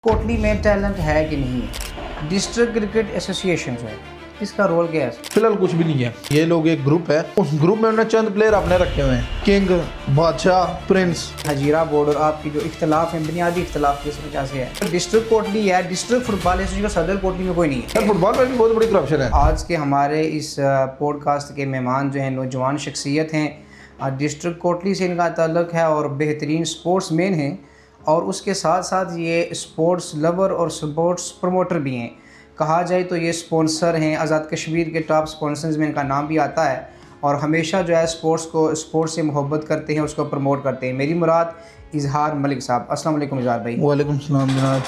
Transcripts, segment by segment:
कोटली में टैलेंट है कि नहीं है? डिस्ट्रिक्ट क्रिकेट एसोसिएशन जो है इसका रोल क्या है? फिलहाल कुछ भी नहीं है। ये लोग एक ग्रुप है, उस ग्रुप में उन्होंने चंद प्लेयर अपने रखे हुए हैं, किंग, बादशाह, प्रिंस। हजीरा बोर्ड और आपकी जो इख्तलाफ है, बुनियादी इख्तलाफ किस वजह से है? डिस्ट्रिक्ट कोटली है, डिस्ट्रिक्ट फुटबॉल एसोसिएशन का सदर कोटली में कोई नहीं है। फुटबॉल में भी बहुत बड़ी करप्शन है। आज के हमारे इस पॉडकास्ट के मेहमान जो हैं नौजवान शख्सियत हैं। डिस्ट्रिक्ट कोटली से इनका ताल्लुक़ है और बेहतरीन स्पोर्ट्स मैन हैं और उसके साथ साथ ये स्पोर्ट्स लवर और स्पोर्ट्स प्रमोटर भी हैं। कहा जाए तो ये स्पॉन्सर हैं, आज़ाद कश्मीर के टॉप स्पॉन्सर्स में इनका नाम भी आता है और हमेशा जो है स्पोर्ट्स से मोहब्बत करते हैं, उसको प्रमोट करते हैं। मेरी मुराद इजहार मलिक साहब। अस्सलाम वालेकुम इजहार भाई। वालेकुम सलाम जनाब।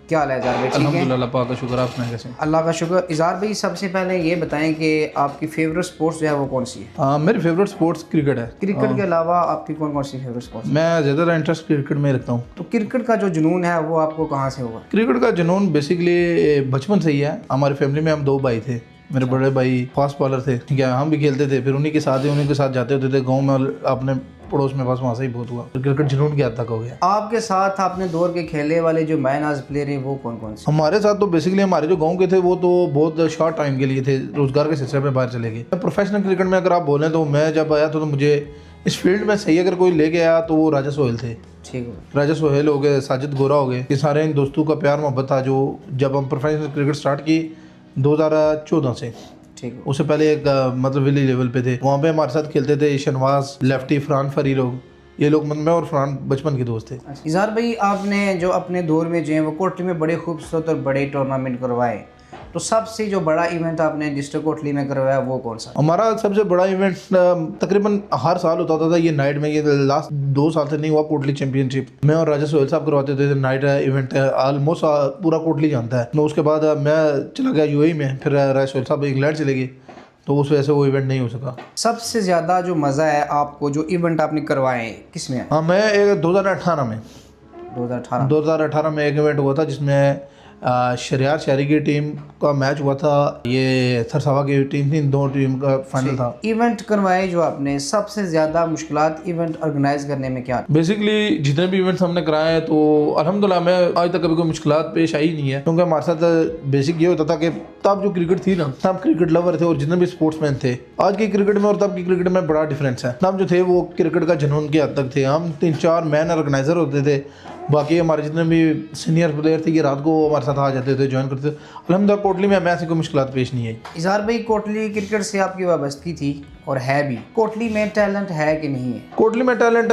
क्या हाल है इजहार भाई? ठीक है, अल्हम्दुलिल्लाह, पाक का शुक्र। आप सुनाएं कैसे? अल्लाह का शुक्र। इजहार भाई सबसे पहले ये बताएं कि आपकी फेवरेट स्पोर्ट्स जो है वो कौन सी है? मेरी फेवरेट स्पोर्ट्स क्रिकेट है। क्रिकेट के अलावा आपकी कौन कौन सी फेवरेट स्पोर्ट्स? मैं ज़्यादा इंटरेस्ट क्रिकेट में रखता हूँ। तो क्रिकेट का जो जुनून है वो आपको कहाँ से हुआ? क्रिकेट का जुनून बेसिकली बचपन से ही है। हमारी फैमिली में हम दो भाई थे। मेरे बड़े भाई फास्ट बॉलर थे, ठीक है, हम भी खेलते थे। फिर उन्हीं के साथ जाते होते थे गांव में और अपने पड़ोस में, बस वहाँ से ही बहुत हुआ। क्रिकेट जुनून के हद तक हो गया। आपके साथ आपने दौर के खेलने वाले जो मैनाज प्लेयर हैं वो कौन कौन से? हमारे साथ तो बेसिकली हमारे जो गांव के थे वो तो बहुत शॉर्ट टाइम के लिए थे, रोजगार के सिलसिले में बाहर चले गए। प्रोफेशनल क्रिकेट में अगर आप बोलें तो मैं जब आया तो मुझे इस फील्ड में सही अगर कोई लेके आया तो वो राजा सोहेल थे। ठीक है, राजा सोहेल हो गए, साजिद गोरा हो गए। ये सारे इन दोस्तों का प्यार मोहब्बत था जो जब हम प्रोफेशनल क्रिकेट स्टार्ट की 2014 से। ठीक है। उससे पहले एक मतलब विलेज लेवल पे थे, वहाँ पे हमारे साथ खेलते थे शनवाज, लेफ्टी, फरहान फरी लोग। ये लोग, मैं और फरहान बचपन के दोस्त थे। इजहार भाई आपने जो अपने दौर में जो है वो कोटली में बड़े खूबसूरत और बड़े टूर्नामेंट करवाए, तो सबसे जो बड़ा इवेंट आपने डिस्ट्रिक्ट कोटली में करवाया वो कौन सा? हमारा सबसे बड़ा इवेंट तकरीबन हर साल होता था ये नाइट में। ये लास्ट 2 साल से नहीं हुआ कोटली चैंपियनशिप। मैं और राजा सोहेल साहब करवाते थे नाइट इवेंट। ऑलमोस्ट पूरा कोटली जानता है। तो उसके बाद मैं चला गया यूएई में, फिर राजा सोहेल साहब इंग्लैंड चले गए, तो उस वजह से वो इवेंट नहीं हो सका। सबसे ज़्यादा जो मज़ा है आपको जो इवेंट आपने करवाए किस में? हाँ, मैं 2018 में 2018 में एक इवेंट हुआ था जिसमें शरियार शहरी की टीम का मैच हुआ था, ये थरसावा की टीम थी, इन दोनों टीम का फाइनल था। इवेंट करवाए जो आपने, सबसे ज़्यादा मुश्किलात इवेंट ऑर्गेनाइज करने में क्या? बेसिकली जितने भी इवेंट्स हमने कराए हैं तो अल्हम्दुलिल्लाह मैं आज तक कभी कोई मुश्किलात पेश आई नहीं है, क्योंकि हमारे साथ बेसिक ये होता था कि तब जो क्रिकेट थी ना, तब क्रिकेट लवर थे और जितने भी स्पोर्ट्समैन थे। आज की क्रिकेट में और तब की क्रिकेट में बड़ा डिफरेंस है। तब जो थे वो क्रिकेट का जुनून के हद तक थे। हम 3-4 मैन ऑर्गेनाइजर होते थे, बाकी हमारे जितने भी सीनियर प्लेयर थे ये रात को हमारे साथ आ जाते थे, ज्वाइन करते थे। अल्हम्दुलिल्लाह कोटली में हमें ऐसी कोई मुश्किलात पेश नहीं आई। इजहार भाई कोटली क्रिकेट से आपकी वाबस्तगी थी और है भी, कोटली में टैलेंट है कि नहीं है? कोटली में टैलेंट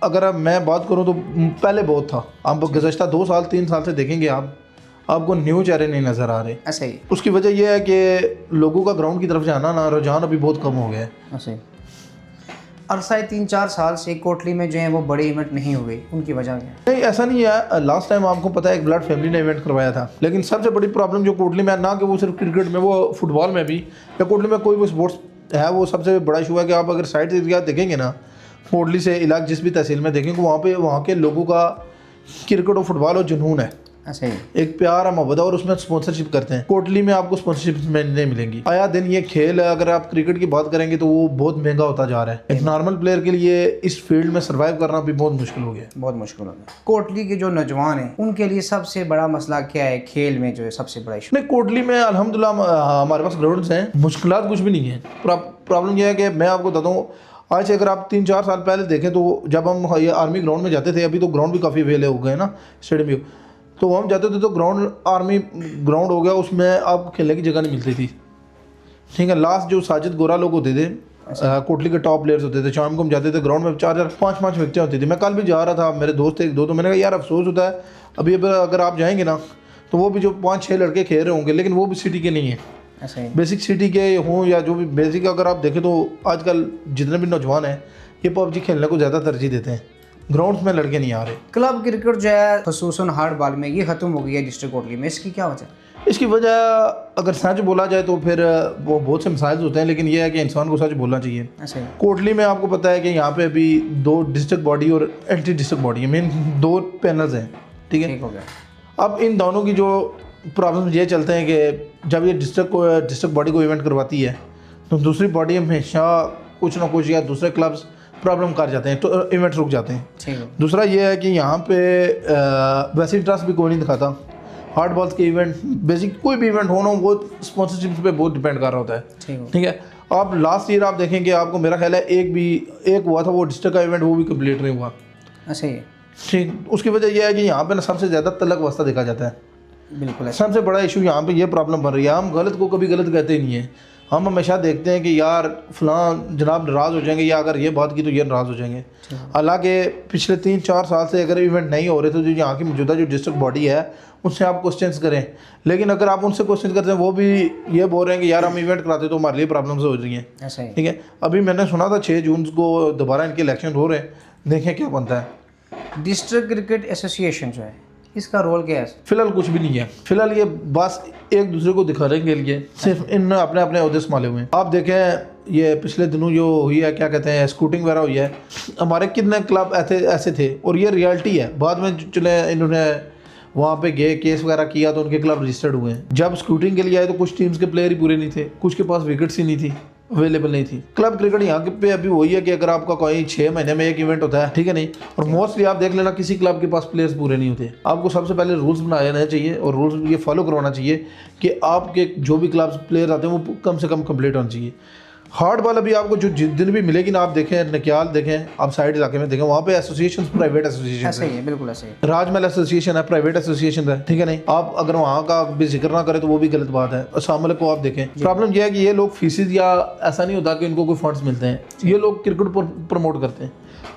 अगर मैं बात करूं तो पहले बहुत था। आप गुज़श्ता 2 साल 3 साल से देखेंगे आपको न्यू चेहरे नहीं नज़र आ रहे। ऐसे ही? उसकी वजह यह है कि लोगों का ग्राउंड की तरफ जाना ना, रुझान अभी बहुत कम हो गया है। ऐसे ही अरसा 3-4 साल से कोटली में जो है वो बड़े इवेंट नहीं हुए, उनकी वजह क्या है? नहीं, ऐसा नहीं है। लास्ट टाइम आपको पता है एक ब्लड फैमिली ने इवेंट करवाया था, लेकिन सबसे बड़ी प्रॉब्लम जो कोटली में ना कि वो सिर्फ क्रिकेट में, वो फुटबॉल में भी या कोटली में कोई भी स्पोर्ट्स है, वो सबसे बड़ा इशू है कि आप अगर साइड एरिया देखेंगे ना, कोटली से इलाका जिस भी तहसील में देखेंगे वहाँ के लोगों का क्रिकेट और फुटबॉल और जुनून है। ऐसे ही एक प्यार है, मोहब्बत है और उसमें स्पॉन्सरशिप करते हैं। कोटली में आपको स्पॉन्सरशिप में नहीं मिलेंगी। आया दिन ये खेल है, अगर आप क्रिकेट की बात करेंगे तो वो बहुत महंगा होता जा रहा है। एक नॉर्मल प्लेयर के लिए इस फील्ड में सर्वाइव करना भी बहुत मुश्किल हो गया। बहुत मुश्किल हो गया। कोटली के जो नौजवान हैं उनके लिए सबसे बड़ा मसला क्या है खेल में, जो है सबसे बड़ा इशू? नहीं, कोटली में अल्हम्दुलिल्लाह हमारे पास ग्राउंड्स हैं, मुश्किलात कुछ भी नहीं है। प्रॉब्लम यह है कि मैं आपको बताता हूँ, आज से अगर आप 3-4 साल पहले देखें तो जब हम ये आर्मी ग्राउंड में जाते थे, अभी तो ग्राउंड भी काफ़ी वेले हो गए ना, स्टेडियम भी, तो हम जाते थे तो ग्राउंड आर्मी ग्राउंड हो गया, उसमें आपको खेलने की जगह नहीं मिलती थी। ठीक है, लास्ट जो साजिद गोरा लोग होते थे, कोटली के टॉप प्लेयर्स होते थे, शाम को हम जाते थे ग्राउंड में 4-4 5-5 विकेटें होती थी। मैं कल भी जा रहा था, मेरे दोस्त एक दो, तो मैंने कहा यार अफसोस होता है अभी अगर आप जाएंगे ना तो वो भी जो 5-6 लड़के खेल रहे होंगे, लेकिन वो भी सिटी के नहीं है। ऐसे ही बेसिक सिटी के हों या जो भी बेसिक, अगर आप देखें तो आजकल जितने भी नौजवान हैं ये पबजी खेलने को ज़्यादा तरजीह देते हैं, ग्राउंड्स में लड़के नहीं आ रहे। क्लब क्रिकेट जो है खसूसन हार्ड बॉल में ये खत्म हो गई है डिस्ट्रिक्ट कोटली में, इसकी क्या वजह? इसकी वजह अगर सच बोला जाए तो फिर वो बहुत से मिसाइल होते हैं, लेकिन यह है कि इंसान को सच बोलना चाहिए। ऐसे ही कोटली में आपको पता है कि यहाँ पे अभी 2 डिस्ट्रिक्ट बॉडी और एंटी डिस्ट्रिक्ट बॉडी है, मेन 2 पैनल्स हैं। ठीक है, ठीक हो गया। अब इन दोनों की जो प्रॉब्लम ये चलते हैं कि जब ये डिस्ट्रिक्ट बॉडी को इवेंट करवाती है तो दूसरी बॉडी हमेशा कुछ ना कुछ या दूसरे क्लब्स प्रॉब्लम कर जाते हैं, तो इवेंट्स रुक जाते हैं। ठीक है। दूसरा ये है कि यहाँ पे वैसे इंटरेस्ट भी कोई नहीं दिखाता। हार्ड बॉल्स के इवेंट, बेसिक कोई भी इवेंट होना, वो स्पॉन्सरशिप पे बहुत डिपेंड कर रहा होता है। ठीक है। आप लास्ट ईयर आप देखेंगे, आपको मेरा ख्याल है एक हुआ था वो डिस्ट्रिक्ट का इवेंट, वो भी कंप्लीट नहीं हुआ। अच्छा ही। ठीक, उसकी वजह यह है कि यहाँ पे ना सबसे ज़्यादा तलक वास्ता देखा जाता है। बिल्कुल। सबसे बड़ा इशू यहाँ पे ये प्रॉब्लम बन रही है। हम गलत को कभी गलत कहते ही नहीं है। हम हमेशा देखते हैं कि यार फलां जनाब नाराज़ हो जाएंगे, या अगर ये बात की तो ये नाराज़ हो जाएंगे। हालांकि पिछले 3-4 साल से अगर इवेंट नहीं हो रहे तो जो यहाँ की मौजूदा जो डिस्ट्रिक्ट बॉडी है उनसे आप क्वेश्चंस करें, लेकिन अगर आप उनसे क्वेश्चन करते हैं वो भी ये बोल रहे हैं कि यार हम इवेंट कराते तो हमारे लिए प्रॉब्लम्स हो रही हैं। ठीक है। अभी मैंने सुना था 6 जून को दोबारा इनके इलेक्शन हो रहे हैं, देखें क्या बनता है। डिस्ट्रिक्ट क्रिकेट एसोसिएशन जो है, इसका रोल क्या है? फिलहाल कुछ भी नहीं है। फिलहाल ये बस एक दूसरे को दिखाने के लिए सिर्फ इन अपने अपने उद्देश्य संभाले हुए हैं। आप देखें ये पिछले दिनों जो हुई है, क्या कहते हैं, स्कूटिंग वगैरह हुई है, हमारे कितने क्लब ऐसे थे, और ये रियलिटी है। बाद में चले इन्होंने वहाँ पे गए, केस वगैरह किया तो उनके क्लब रजिस्टर्ड हुए हैं। जब स्कूटिंग के लिए आए तो कुछ टीम्स के प्लेयर ही पूरे नहीं थे, कुछ के पास विकेट्स ही नहीं थी, अवेलेबल नहीं थी। क्लब क्रिकेट यहाँ पे अभी वही है कि अगर आपका कोई 6 महीने में एक इवेंट होता है, ठीक है नहीं, और मोस्टली आप देख लेना किसी क्लब के पास प्लेयर्स पूरे नहीं होते। आपको सबसे पहले रूल्स बनाना चाहिए और रूल्स ये फॉलो करवाना चाहिए कि आपके जो भी क्लब प्लेयर आते हैं वो कम से कम कंप्लीट होना चाहिए। हार्ड बॉल अभी आपको जो जिस दिन भी मिलेगी ना, आप देखें नकियाल देखें, आप साइड इलाके में देखें, वहाँ पे एसोसिएशन प्राइवेट एसोसिएशन ऐसे ही है। बिल्कुल ऐसे ही। राजमहल एसोसिएशन है, प्राइवेट एसोसिएशन है। ठीक है नहीं, आप अगर वहाँ का भी जिक्र ना करें तो वो भी गलत बात है। शामिल को आप देखें, प्रॉब्लम यह है कि ये लोग फीसिस या ऐसा नहीं होता कि इनको कोई फंड्स मिलते हैं, ये लोग क्रिकेट प्रमोट करते हैं।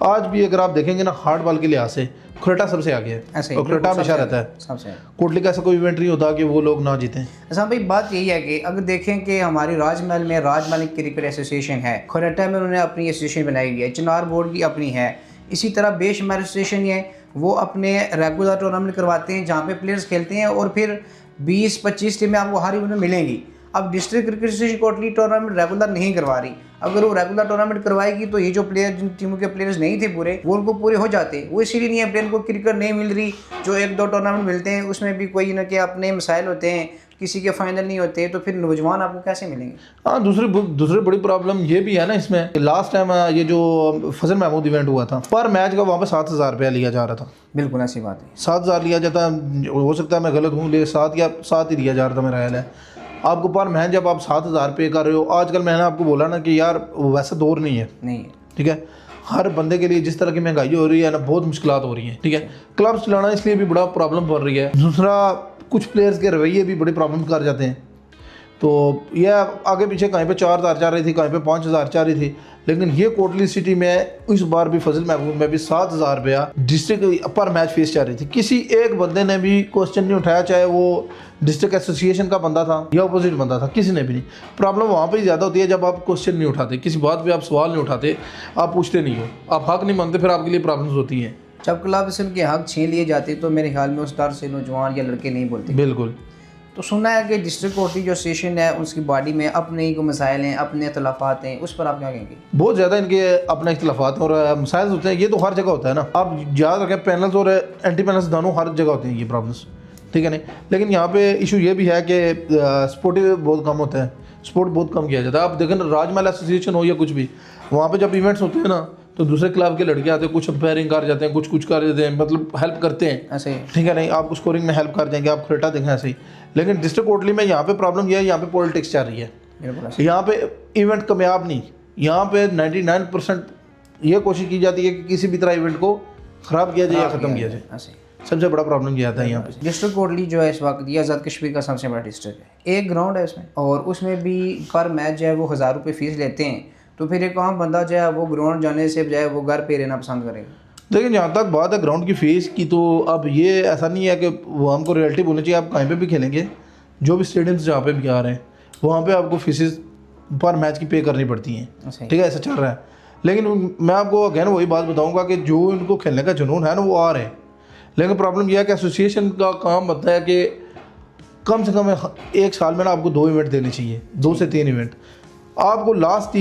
आज भी अगर आप देखेंगे ना, हार्ड बॉल के लिहाज से खरेटा सबसे आगे है, और खरेटा हमेशा रहता है सबसे। कोटली का ऐसा कोई इवेंट नहीं होता कि वो लोग ना जीतें। अच्छा भाई, बात यही है कि अगर देखें कि हमारी राजमहल में राजमहल क्रिकेट एसोसिएशन है, खरेटा में उन्होंने अपनी एसोसिएशन बनाई हुई है, चिनार बोर्ड की अपनी है, इसी तरह बेशुमार एसोसिएशन है, वो अपने रेगुलर टूर्नामेंट करवाते हैं जहाँ पे प्लेयर्स खेलते हैं, और फिर 20-25 टीमें आपको हर इवेंट में मिलेंगी। अब district cricket association Kotli tournament regular नहीं करवा रही। अगर वो रेगुलर टूर्नामेंट करवाएगी तो ये जो प्लेयर, जिन टीमों के प्लेयर्स नहीं थे पूरे, वो उनको पूरे हो जाते। वो इसीलिए नहीं है, प्लेयर को क्रिकेट नहीं मिल रही। जो 1-2 टूर्नामेंट मिलते हैं उसमें भी कोई ना कि अपने मसाइल होते हैं, किसी के फाइनल नहीं होते, तो फिर नौजवान आपको कैसे मिलेंगे? हाँ, दूसरी बड़ी प्रॉब्लम ये भी है ना इसमें, लास्ट टाइम ये जो फजल महमूद इवेंट हुआ था, पर मैच का वहाँ पे 7,000 रुपया लिया जा रहा था। बिल्कुल ऐसी बात है। 7,000 लिया जाता, हो सकता है मैं गलत हूँ, ले 7 ही लिया जा रहा था मेरा ख्याल है। आपको पर महीने जब आप 7,000 पे कर रहे हो, आजकल मैंने आपको बोला ना कि यार वैसा दौर नहीं है। ठीक है। हर बंदे के लिए जिस तरह की महंगाई हो रही है ना, बहुत मुश्किलात हो रही हैं। ठीक है। क्लब चलाना इसलिए भी बड़ा प्रॉब्लम बन रही है। दूसरा, कुछ प्लेयर्स के रवैये भी बड़ी प्रॉब्लम कर जाते हैं। तो यह आगे पीछे कहीं पे 4,000 चाह रही थी, कहीं पे 5,000 चाह रही थी, लेकिन ये कोटली सिटी में इस बार भी फजल महमूद में भी 7,000 रुपया डिस्ट्रिक्ट पर मैच फीस चाह रही थी। किसी एक बंदे ने भी क्वेश्चन नहीं उठाया, चाहे वो डिस्ट्रिक्ट एसोसिएशन का बंदा था या अपोजिट बंदा था, किसी ने भी नहीं। प्रॉब्लम वहाँ पर ही ज़्यादा होती है जब आप क्वेश्चन नहीं उठाते, किसी बात पर आप सवाल नहीं उठाते, आप पूछते नहीं हो, आप हक नहीं मांगते, फिर आपके लिए प्रॉब्लम्स होती हैं। जब क्लब से उनके हक छीन लिए जाते तो मेरे ख्याल में उस डर से नौजवान या लड़के नहीं बोलते। बिल्कुल। तो सुना है कि डिस्ट्रिक्ट कोटली जो सेशन है उसकी बॉडी में अपने ही को मसाइल हैं, अपने इख्तलाफात हैं, उस पर आप क्या कहेंगे? बहुत ज़्यादा इनके अपने इख्तलाफात और मसाइल होते हैं। ये तो हर जगह होता है ना, आप याद रखें, पैनल्स और एंटी पैनल्स दोनों हर जगह होते हैं ये प्रॉब्लम्स। ठीक है नहीं, लेकिन यहाँ पे इशू ये भी है कि स्पोर्टिव बहुत कम होता है, स्पोर्ट बहुत कम किया जाता है। आप देखें राजमहल एसोसिएशन हो या कुछ भी, वहाँ पे जब इवेंट्स होते हैं ना, तो दूसरे क्लब के लड़के आते हैं, कुछ अंपायरिंग कर जाते हैं, कुछ कर देते हैं, मतलब हेल्प करते हैं। ऐसे ही। ठीक है नहीं, आप स्कोरिंग में हेल्प कर देंगे, आप खरेटा देखें ऐसे ही। लेकिन डिस्ट्रिक्ट कोटली में यहाँ पे प्रॉब्लम यह है, यहाँ पे पॉलिटिक्स चल रही है। यहाँ पे इवेंट कामयाब नहीं, यहाँ पे 99% ये कोशिश की जाती है कि किसी भी तरह इवेंट को ख़राब किया जाए या ख़त्म किया जाए। सबसे बड़ा प्रॉब्लम ये आता है यहाँ पे। डिस्ट्रिक्ट कोटली जो है इस वक्त ये आज़ाद कश्मीर का सबसे बड़ा डिस्ट्रिक्ट है। एक ग्राउंड है उसमें, और उसमें भी पर मैच जो है वो 1,000 रुपये फीस लेते हैं। तो फिर एक आम बंदा जो है वो ग्राउंड जाने से बजाय वो घर पे रहना पसंद करेगा। लेकिन जहाँ तक बात है ग्राउंड की फ़ीस की, तो अब ये ऐसा नहीं है कि वो हमको रियलिटी बोलनी चाहिए। आप कहीं पे भी खेलेंगे, जो भी स्टेडियम्स जहाँ पे भी आ रहे हैं, वहाँ पे आपको फीसेस पर मैच की पे करनी पड़ती हैं। ठीक है, ऐसा चल रहा है। लेकिन मैं आपको अगेन वही बात बताऊँगा कि जो इनको खेलने का जुनून है ना, वो आ रहे हैं। लेकिन प्रॉब्लम यह है कि एसोसिएशन का काम बनता है कि कम से कम एक साल में ना आपको 2 इवेंट देने चाहिए, 2 से 3 इवेंट। आपको लास्ट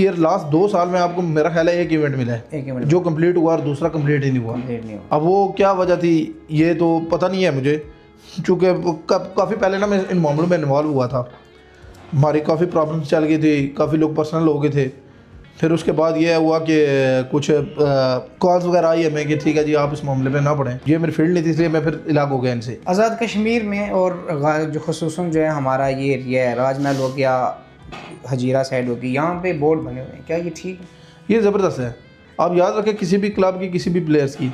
2 साल में आपको मेरा ख्याल है 1 इवेंट मिला है, एक इवेंट जो कंप्लीट हुआ, और दूसरा कंप्लीट ही नहीं हुआ। अब वो क्या वजह थी ये तो पता नहीं है मुझे, चूँकि काफ़ी पहले ना मैं इन मामलों में इन्वॉल्व हुआ था। हमारी काफ़ी प्रॉब्लम्स चल गई थी, काफ़ी लोग पर्सनल हो गए थे, फिर उसके बाद ये हुआ कि कुछ कॉल्स वगैरह आई हमें कि ठीक है जी आप इस मामले में ना पढ़ें, ये मेरी फील्ड नहीं थी, इसलिए मैं फिर इलाक हो गया इनसे। आज़ाद कश्मीर में और जो खुसूसन जो है हमारा ये एरिया है, राजमहल हो गया, हजीरा साइड होगी, यहाँ पे बोर्ड बने हुए हैं, क्या ये ठीक है? ये ज़बरदस्त है। आप याद रखें किसी भी क्लब की, किसी भी प्लेयर्स की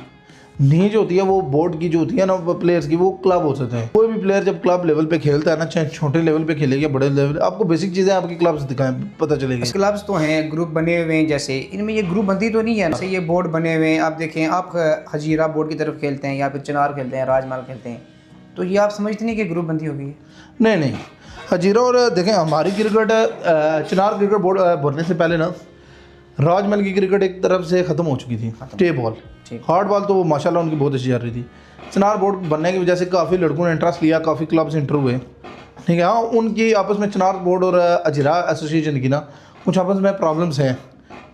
नींज होती है वो बोर्ड की जो होती है ना प्लेयर्स की, वो क्लब हो सकते हैं। कोई भी प्लेयर जब क्लब लेवल पे खेलता है ना, चाहे छोटे लेवल पे खेले या बड़े लेवल, आपको बेसिक चीज़ें आपकी क्लब से दिखाएं, पता चलेगी। क्लब्स तो हैं, ग्रुप बने हुए हैं, जैसे इनमें ये ग्रुप बंदी तो नहीं है, जैसे ये बोर्ड बने हुए हैं। आप देखें, आप हजीरा बोर्ड की तरफ खेलते हैं या फिर चिनार खेलते हैं, राजमहल खेलते हैं, तो ये आप समझते नहीं कि ग्रुप बंदी हो गई है? नहीं नहीं, हजीरा और देखें हमारी क्रिकेट चिनार क्रिकेट बोर्ड बनने से पहले ना राजमहल की क्रिकेट एक तरफ से ख़त्म हो चुकी थी। टे बॉल, हार्ड बॉल तो माशाल्लाह उनकी बहुत अच्छी जा रही थी। चिनार बोर्ड बनने की वजह से काफ़ी लड़कों ने इंटरेस्ट लिया, काफ़ी क्लब्स इंटर हुए, ठीक है। हाँ, उनकी आपस में चिनार बोर्ड और हजीरा एसोसिएशन की ना कुछ आपस में प्रॉब्लम्स हैं,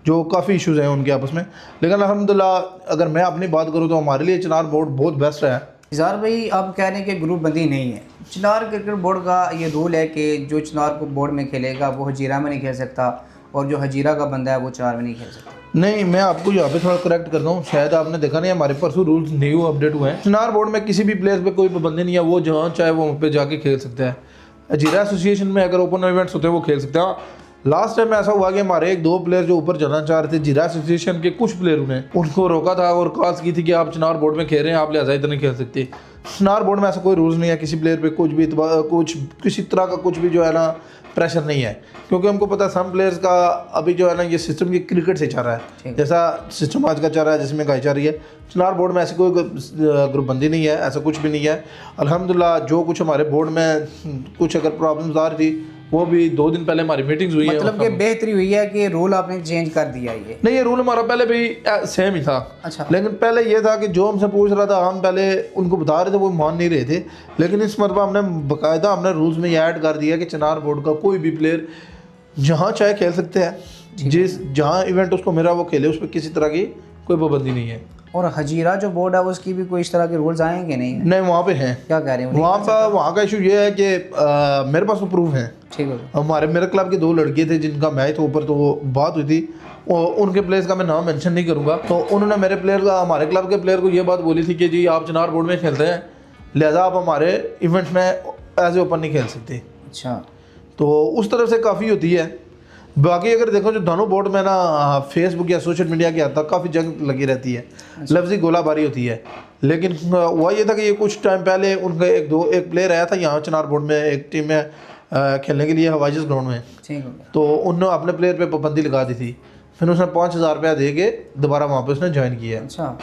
जो काफ़ी इश्यूज़ हैं उनके आपस में, लेकिन अल्हम्दुलिल्लाह अगर मैं अपनी बात करूँ तो हमारे लिए चिनार बोर्ड बहुत बेस्ट है। इज़हार भाई, आप कह रहे हैं कि ग्रुप बंदी नहीं है। चिनार क्रिकेट बोर्ड का ये रूल है कि जो चिनार को बोर्ड में खेलेगा वो हजीरा में नहीं खेल सकता, और जो हजीरा का बंदा है वो चिनार में नहीं खेल सकता। नहीं, मैं आपको यहाँ पे थोड़ा करेक्ट करता हूँ, शायद आपने देखा नहीं, हमारे परसों रूल्स न्यू अपडेट हुए हैं। चिनार बोर्ड में किसी भी प्लेयर पे कोई पाबंदी नहीं है, वो जहाँ चाहे वो वहाँ पे जाके खेल सकता है। हजीरा एसोसिएशन में अगर ओपन इवेंट्स होते हैं वो खेल सकते हैं। लास्ट टाइम ऐसा हुआ कि हमारे एक दो प्लेयर जो ऊपर जाना चाह रहे थे, जीरा एसोसिएशन के कुछ प्लेयरों ने उनको रोका था और कॉल्स की थी कि आप चिनार बोर्ड में खेल रहे हैं, आप लिहाजा इतना नहीं खेल सकते। चिनार बोर्ड में ऐसा कोई रूल्स नहीं है, किसी प्लेयर पे कुछ भी किसी तरह का कुछ भी जो है ना प्रेशर नहीं है, क्योंकि हमको पता है सम प्लेयर्स का अभी जो है ना ये सिस्टम की क्रिकेट से चल रहा है, जैसा सिस्टम आज का चल रहा है जिसमें गाई जा रही है। चिनार बोर्ड में ऐसी कोई ग्रुप बंदी नहीं है, ऐसा कुछ भी नहीं है। अल्हम्दुलिल्लाह जो कुछ हमारे बोर्ड में कुछ अगर प्रॉब्लम्स आ रही थी वो भी 2 दिन पहले हमारी मीटिंग्स हुई है। मतलब कि बेहतरी हुई है कि रूल आपने चेंज कर दिया ये? नहीं, ये रूल हमारा पहले भी सेम ही था। अच्छा। लेकिन पहले ये था कि जो हमसे पूछ रहा था हम पहले उनको बता रहे थे, वो मान नहीं रहे थे, लेकिन इस मरतबा हमने बाकायदा हमने रूल्स में ये ऐड कर दिया कि चिनार बोर्ड का कोई भी प्लेयर जहाँ चाहे खेल सकते हैं, जहाँ इवेंट उसको मिला वो खेले, उस पर किसी तरह की कोई पाबंदी नहीं है। और हजीरा जो बोर्ड है उसकी भी कोई इस तरह के रूल्स आएंगे? नहीं, वहाँ पे हैं। क्या कह रहे हैं वहाँ का इशू ये है कि मेरे पास तो प्रूफ है। ठीक है। मेरे क्लब के 2 लड़के थे जिनका मैच ऊपर तो वो बात हुई थी, उनके प्लेयर्स का मैं नाम मेंशन नहीं करूँगा, तो उन्होंने मेरे प्लेयर का, हमारे क्लब के प्लेयर को ये बात बोली थी कि जी आप चिनार बोर्ड में खेलते हैं, लिहाजा आप हमारे इवेंट्स में एज ए ओपन नहीं खेल सकते। अच्छा। तो उस तरफ से काफ़ी होती है। बाकी अगर देखो जो दोनों बोर्ड में ना फेसबुक या सोशल मीडिया के आता काफ़ी जंग लगी रहती है, लफ्जी गोलाबारी होती है, लेकिन हुआ ये था कि ये कुछ टाइम पहले उनका एक प्लेयर आया था यहाँ चिनार बोर्ड में एक टीम में खेलने के लिए हवाईज ग्राउंड में, तो उन्होंने अपने प्लेयर पे पाबंदी लगा दी थी, फिर उसने 5,000 रुपया दे के दोबारा वहाँ पे उसने ज्वाइन किया। अच्छा,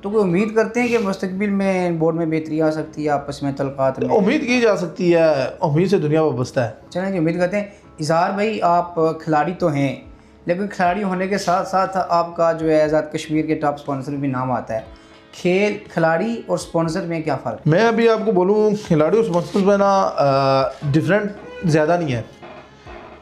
तो कोई उम्मीद करते हैं कि मुस्तकबिल में बोर्ड में बेहतरी आ सकती है, आपस में तलकात में? उम्मीद की जा सकती है, उम्मीद से दुनिया वाबस्ता है। चलें जी, उम्मीद करते हैं। इज़हार भाई, आप खिलाड़ी तो हैं, लेकिन खिलाड़ी होने के साथ साथ आपका जो है आज़ाद कश्मीर के टॉप स्पॉन्सर भी नाम आता है। खिलाड़ी और स्पॉन्सर में क्या फ़र्क? मैं अभी आपको बोलूँ, खिलाड़ी और स्पॉन्सर में ना डिफरेंट ज़्यादा नहीं है।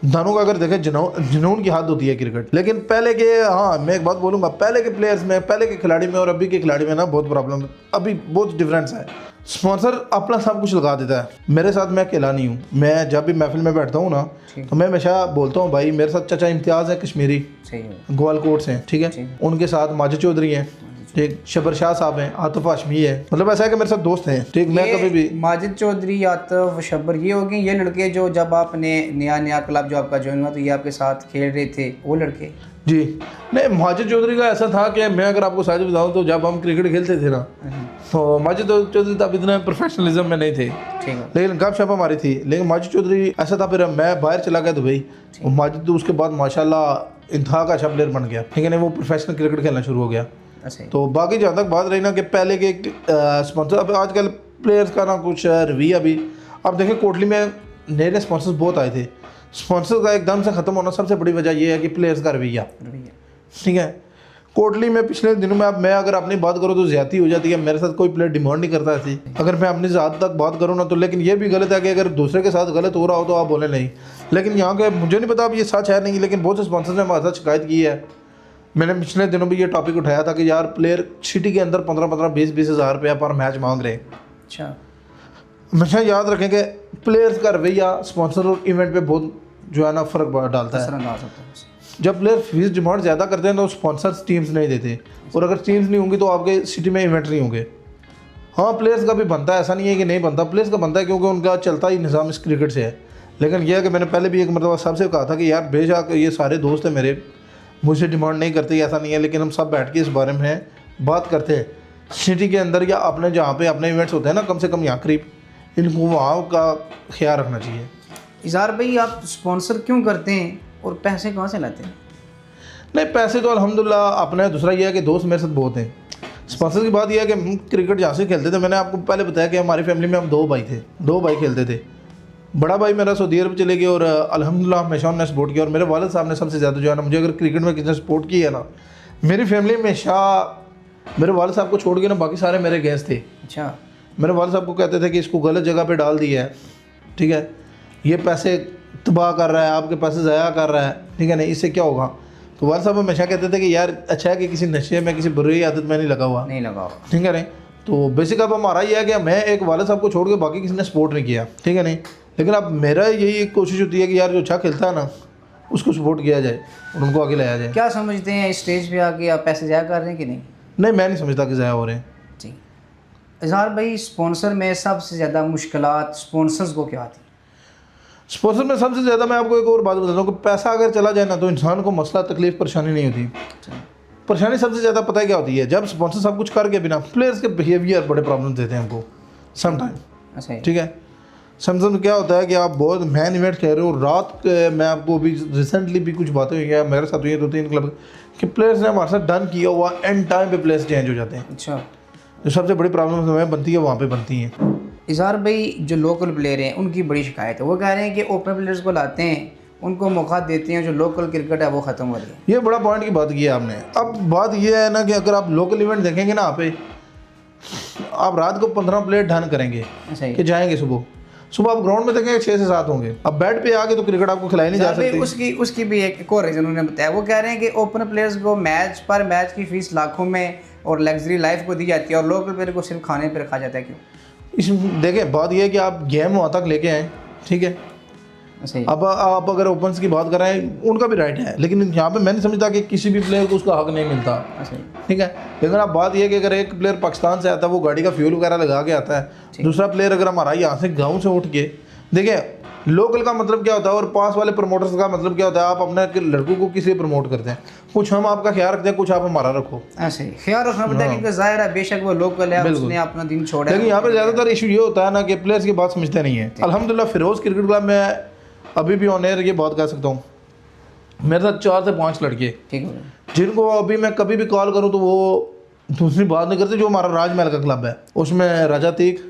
दोनों का अगर देखें जुनून की हद होती है क्रिकेट, लेकिन पहले के, हाँ मैं एक बात बोलूँगा, पहले के प्लेयर्स में, पहले के खिलाड़ी में और अभी के खिलाड़ी में ना बहुत प्रॉब्लम, अभी बहुत डिफरेंस है। स्पॉन्सर अपना सब कुछ लगा देता है, मेरे साथ मैं अकेला नहीं हूँ। मैं जब भी महफिल में बैठता हूँ ना तो मैं हमेशा बोलता हूँ भाई मेरे साथ चाचा इम्तियाज़ है कश्मीरी, ग्वालकोट से, ठीक है, उनके साथ माजिद चौधरी हैं, ठीक, शबर शाह साहब हैं, आतिफ हाशमी है, मतलब ऐसा है कि मेरे साथ दोस्त हैं, ठीक। मैं कभी भी माजिद चौधरी, आतिफ, शबर, ये हो गए ये लड़के जो जब आपने नया क्लब जो आपका ज्वाइन हुआ तो ये आपके साथ खेल रहे थे, वो लड़के? जी नहीं, माजिद चौधरी का ऐसा था कि मैं अगर आपको सच बताऊं तो जब हम क्रिकेट खेलते थे ना तो माजिद चौधरी तब इतना प्रोफेशनलिज्म में नहीं थे, लेकिन गपशप हमारी थी। लेकिन माजिद चौधरी ऐसा था, फिर मैं बाहर चला गया दुबई, माजिद तो उसके बाद माशाल्लाह इंतहा का अच्छा प्लेयर बन गया, ठीक है ना, वो प्रोफेशनल क्रिकेट खेलना शुरू हो गया। तो बाकी जहाँ तक बात रही ना कि पहले के स्पॉन्सर, अब आजकल प्लेयर्स का ना कुछ रवैया भी, अब देखें कोटली में नए स्पॉन्सर्स बहुत आए थे, स्पॉन्सर का एकदम से ख़त्म होना सबसे बड़ी वजह यह है कि प्लेयर्स का रवैया, ठीक है। कोटली में पिछले दिनों में, अब मैं अगर अपनी बात करूँ तो ज़्यादती हो जाती है, मेरे साथ कोई प्लेयर डिमांड नहीं करता ऐसी, अगर मैं अपनी ज़ात तक बात करूँ ना तो। लेकिन ये भी गलत है कि अगर दूसरे के साथ गलत हो रहा हो तो आप बोले नहीं, लेकिन यहाँ के मुझे नहीं पता अब ये सच है नहीं, लेकिन बहुत से स्पॉन्सर्स ने हमारे साथ शिकायत की है। मैंने पिछले दिनों भी ये टॉपिक उठाया था कि यार प्लेयर सिटी के अंदर 15-15, 20-20 हज़ार रुपया पर मैच मांग रहे हैं। अच्छा, हमेशा याद रखें कि प्लेयर्स का रवैया स्पॉन्सर और इवेंट पे बहुत जो है ना फ़र्क डालता है। जब प्लेयर फीस डिमांड ज़्यादा करते हैं तो स्पॉन्सर्स टीम्स नहीं देते, और अगर टीम्स नहीं होंगी तो आपके सिटी में इवेंट नहीं होंगे। हाँ प्लेयर्स का भी बनता है, ऐसा नहीं है कि नहीं बनता, प्लेयर्स का बनता है क्योंकि उनका चलता ही निज़ाम इस क्रिकेट से है। लेकिन यह है कि मैंने पहले भी एक मरतबा सबसे कहा था कि यार बेशक ये सारे दोस्त हैं मेरे, मुझसे डिमांड नहीं करते, ऐसा नहीं है, लेकिन हम सब बैठ के इस बारे में बात करते हैं सिटी के अंदर या अपने जहाँ पे अपने इवेंट्स होते हैं ना, कम से कम यहाँ करीब, इनको वहाँ का ख्याल रखना चाहिए। इज़हार भाई आप स्पॉन्सर क्यों करते हैं और पैसे कहाँ से लाते हैं? नहीं पैसे तो अल्हम्दुलिल्लाह अपने, दूसरा ये है कि दोस्त मेरे साथ बहुत हैं। स्पॉन्सर की बात यह है कि हम क्रिकेट जहाँ से खेलते थे, मैंने आपको पहले बताया कि हमारी फैमिली में हम 2 भाई थे, 2 भाई खेलते थे। बड़ा भाई मेरा सऊदी अरब चले गए और अल्हम्दुलिल्लाह हमेशा उन्होंने सपोर्ट किया, और मेरे वालिद साहब ने सबसे ज़्यादा जो है ना, मुझे अगर क्रिकेट में किसी ने सपोर्ट किया है ना, मेरी फैमिली हमेशा मेरे वालिद साहब को छोड़ के ना बाकी सारे मेरे गेस्ट थे। अच्छा। मेरे वालिद साहब को कहते थे कि इसको गलत जगह पे डाल दिया है, ठीक है, ये पैसे तबाह कर रहा है, आपके पैसे ज़ाया कर रहा है, ठीक है नहीं, इससे क्या होगा। तो वालिद साहब हमेशा कहते थे कि यार अच्छा है कि किसी नशे में, किसी बुरी आदत में नहीं लगा हुआ, ठीक है नहीं। तो बेसिक अब हमारा ये है कि मैं एक वालिद साहब को छोड़ के बाकी किसी ने सपोर्ट नहीं किया, ठीक है नहीं। लेकिन अब मेरा यही कोशिश होती है कि यार जो अच्छा खेलता है ना उसको सपोर्ट किया जाए और उनको आगे लाया जाए। क्या समझते हैं इस स्टेज पे आके आप पैसे ज़ाया कर रहे हैं कि नहीं? नहीं मैं नहीं समझता कि ज़ाया हो रहे हैं। जी। इज़हार भाई स्पॉन्सर में सबसे ज़्यादा मुश्किलात स्पॉन्सर्स को क्या आती? स्पॉन्सर में सबसे ज़्यादा मैं आपको एक और बात बताता हूँ कि पैसा अगर चला जाए ना तो इंसान को मसला तकलीफ परेशानी नहीं होती। परेशानी सबसे ज़्यादा पता है क्या होती है, जब स्पॉन्सर सब कुछ करके बिना प्लेयर्स के बिहेवियर बड़े प्रॉब्लम देते हैं हमको समटाइम। अच्छा। ठीक है, समटाइम क्या होता है कि आप बहुत मैन इवेंट कह रहे हो, रात के मैं आपको अभी रिसेंटली भी कुछ बातें हुई हैं मेरे साथ हुई है 2-3 क्लब कि प्लेयर्स ने हमारे साथ डन किया हुआ एंड टाइम पे प्लेयर्स चेंज हो जाते हैं। अच्छा। जो सबसे बड़ी प्रॉब्लम हमें बनती है वहाँ पे बनती हैं। इज़हार भाई जो लोकल प्लेयर हैं उनकी बड़ी शिकायत है, वो कह रहे हैं कि ओपन प्लेयर्स को लाते हैं, उनको मौका देते हैं, जो लोकल क्रिकेट है वो ख़त्म हो रही है। ये बड़ा पॉइंट की बात की है आपने। अब बात ये है ना कि अगर आप लोकल इवेंट देखेंगे ना आप रात को 15 प्लेयर डन करेंगे कि जाएंगे, सुबह आप ग्राउंड में देखेंगे 6 से 7 होंगे। अब बैट पे आके तो क्रिकेट आपको खिलाई नहीं जा सकती। उसकी भी एक और रीज़न उन्होंने बताया, वो कह रहे हैं कि ओपन प्लेयर्स को मैच पर मैच की फीस लाखों में और लग्जरी लाइफ को दी जाती है और लोकल प्लेयर को सिर्फ खाने पर रखा जाता है। क्यों? देखें बात यह है कि आप गेम वहाँ तक लेके आए, ठीक है। अब आप अगर ओपन्स की बात कर रहे हैं उनका भी राइट है, लेकिन यहाँ पे मैं नहीं समझता कि किसी भी प्लेयर को उसका हक नहीं मिलता, ठीक है। लेकिन अब बात यह है कि अगर एक प्लेयर पाकिस्तान से आता है वो गाड़ी का फ्यूल वगैरह लगा के आता है, दूसरा प्लेयर अगर हमारा यहाँ से गाँव से उठ के, देखिए लोकल का मतलब क्या होता है और पास वाले प्रमोटर्स का मतलब क्या होता है, आप अपने लड़कों को किसी प्रमोट करते हैं, कुछ हम आपका ख्याल रखते हैं, कुछ आप हमारा रखो। ऐसे ख्याल रखना पड़ता है क्योंकि जाहिर है बेशक वो लोकल है, उसने अपना दिन छोड़ा। लेकिन यहाँ पे ज़्यादातर इशू ये होता है ना कि प्लेयर्स की बात समझते नहीं है। अल्हम्दुलिल्लाह फिरोज़ क्रिकेट क्लब में अभी भी ऑन एयर ये बात कह सकता हूँ, मेरे साथ 4 से 5 लड़के जिनको अभी मैं कभी भी कॉल करूँ तो वो दूसरी बात नहीं करते। जो हमारा राजमहल का क्लब है उसमें राजा तीक,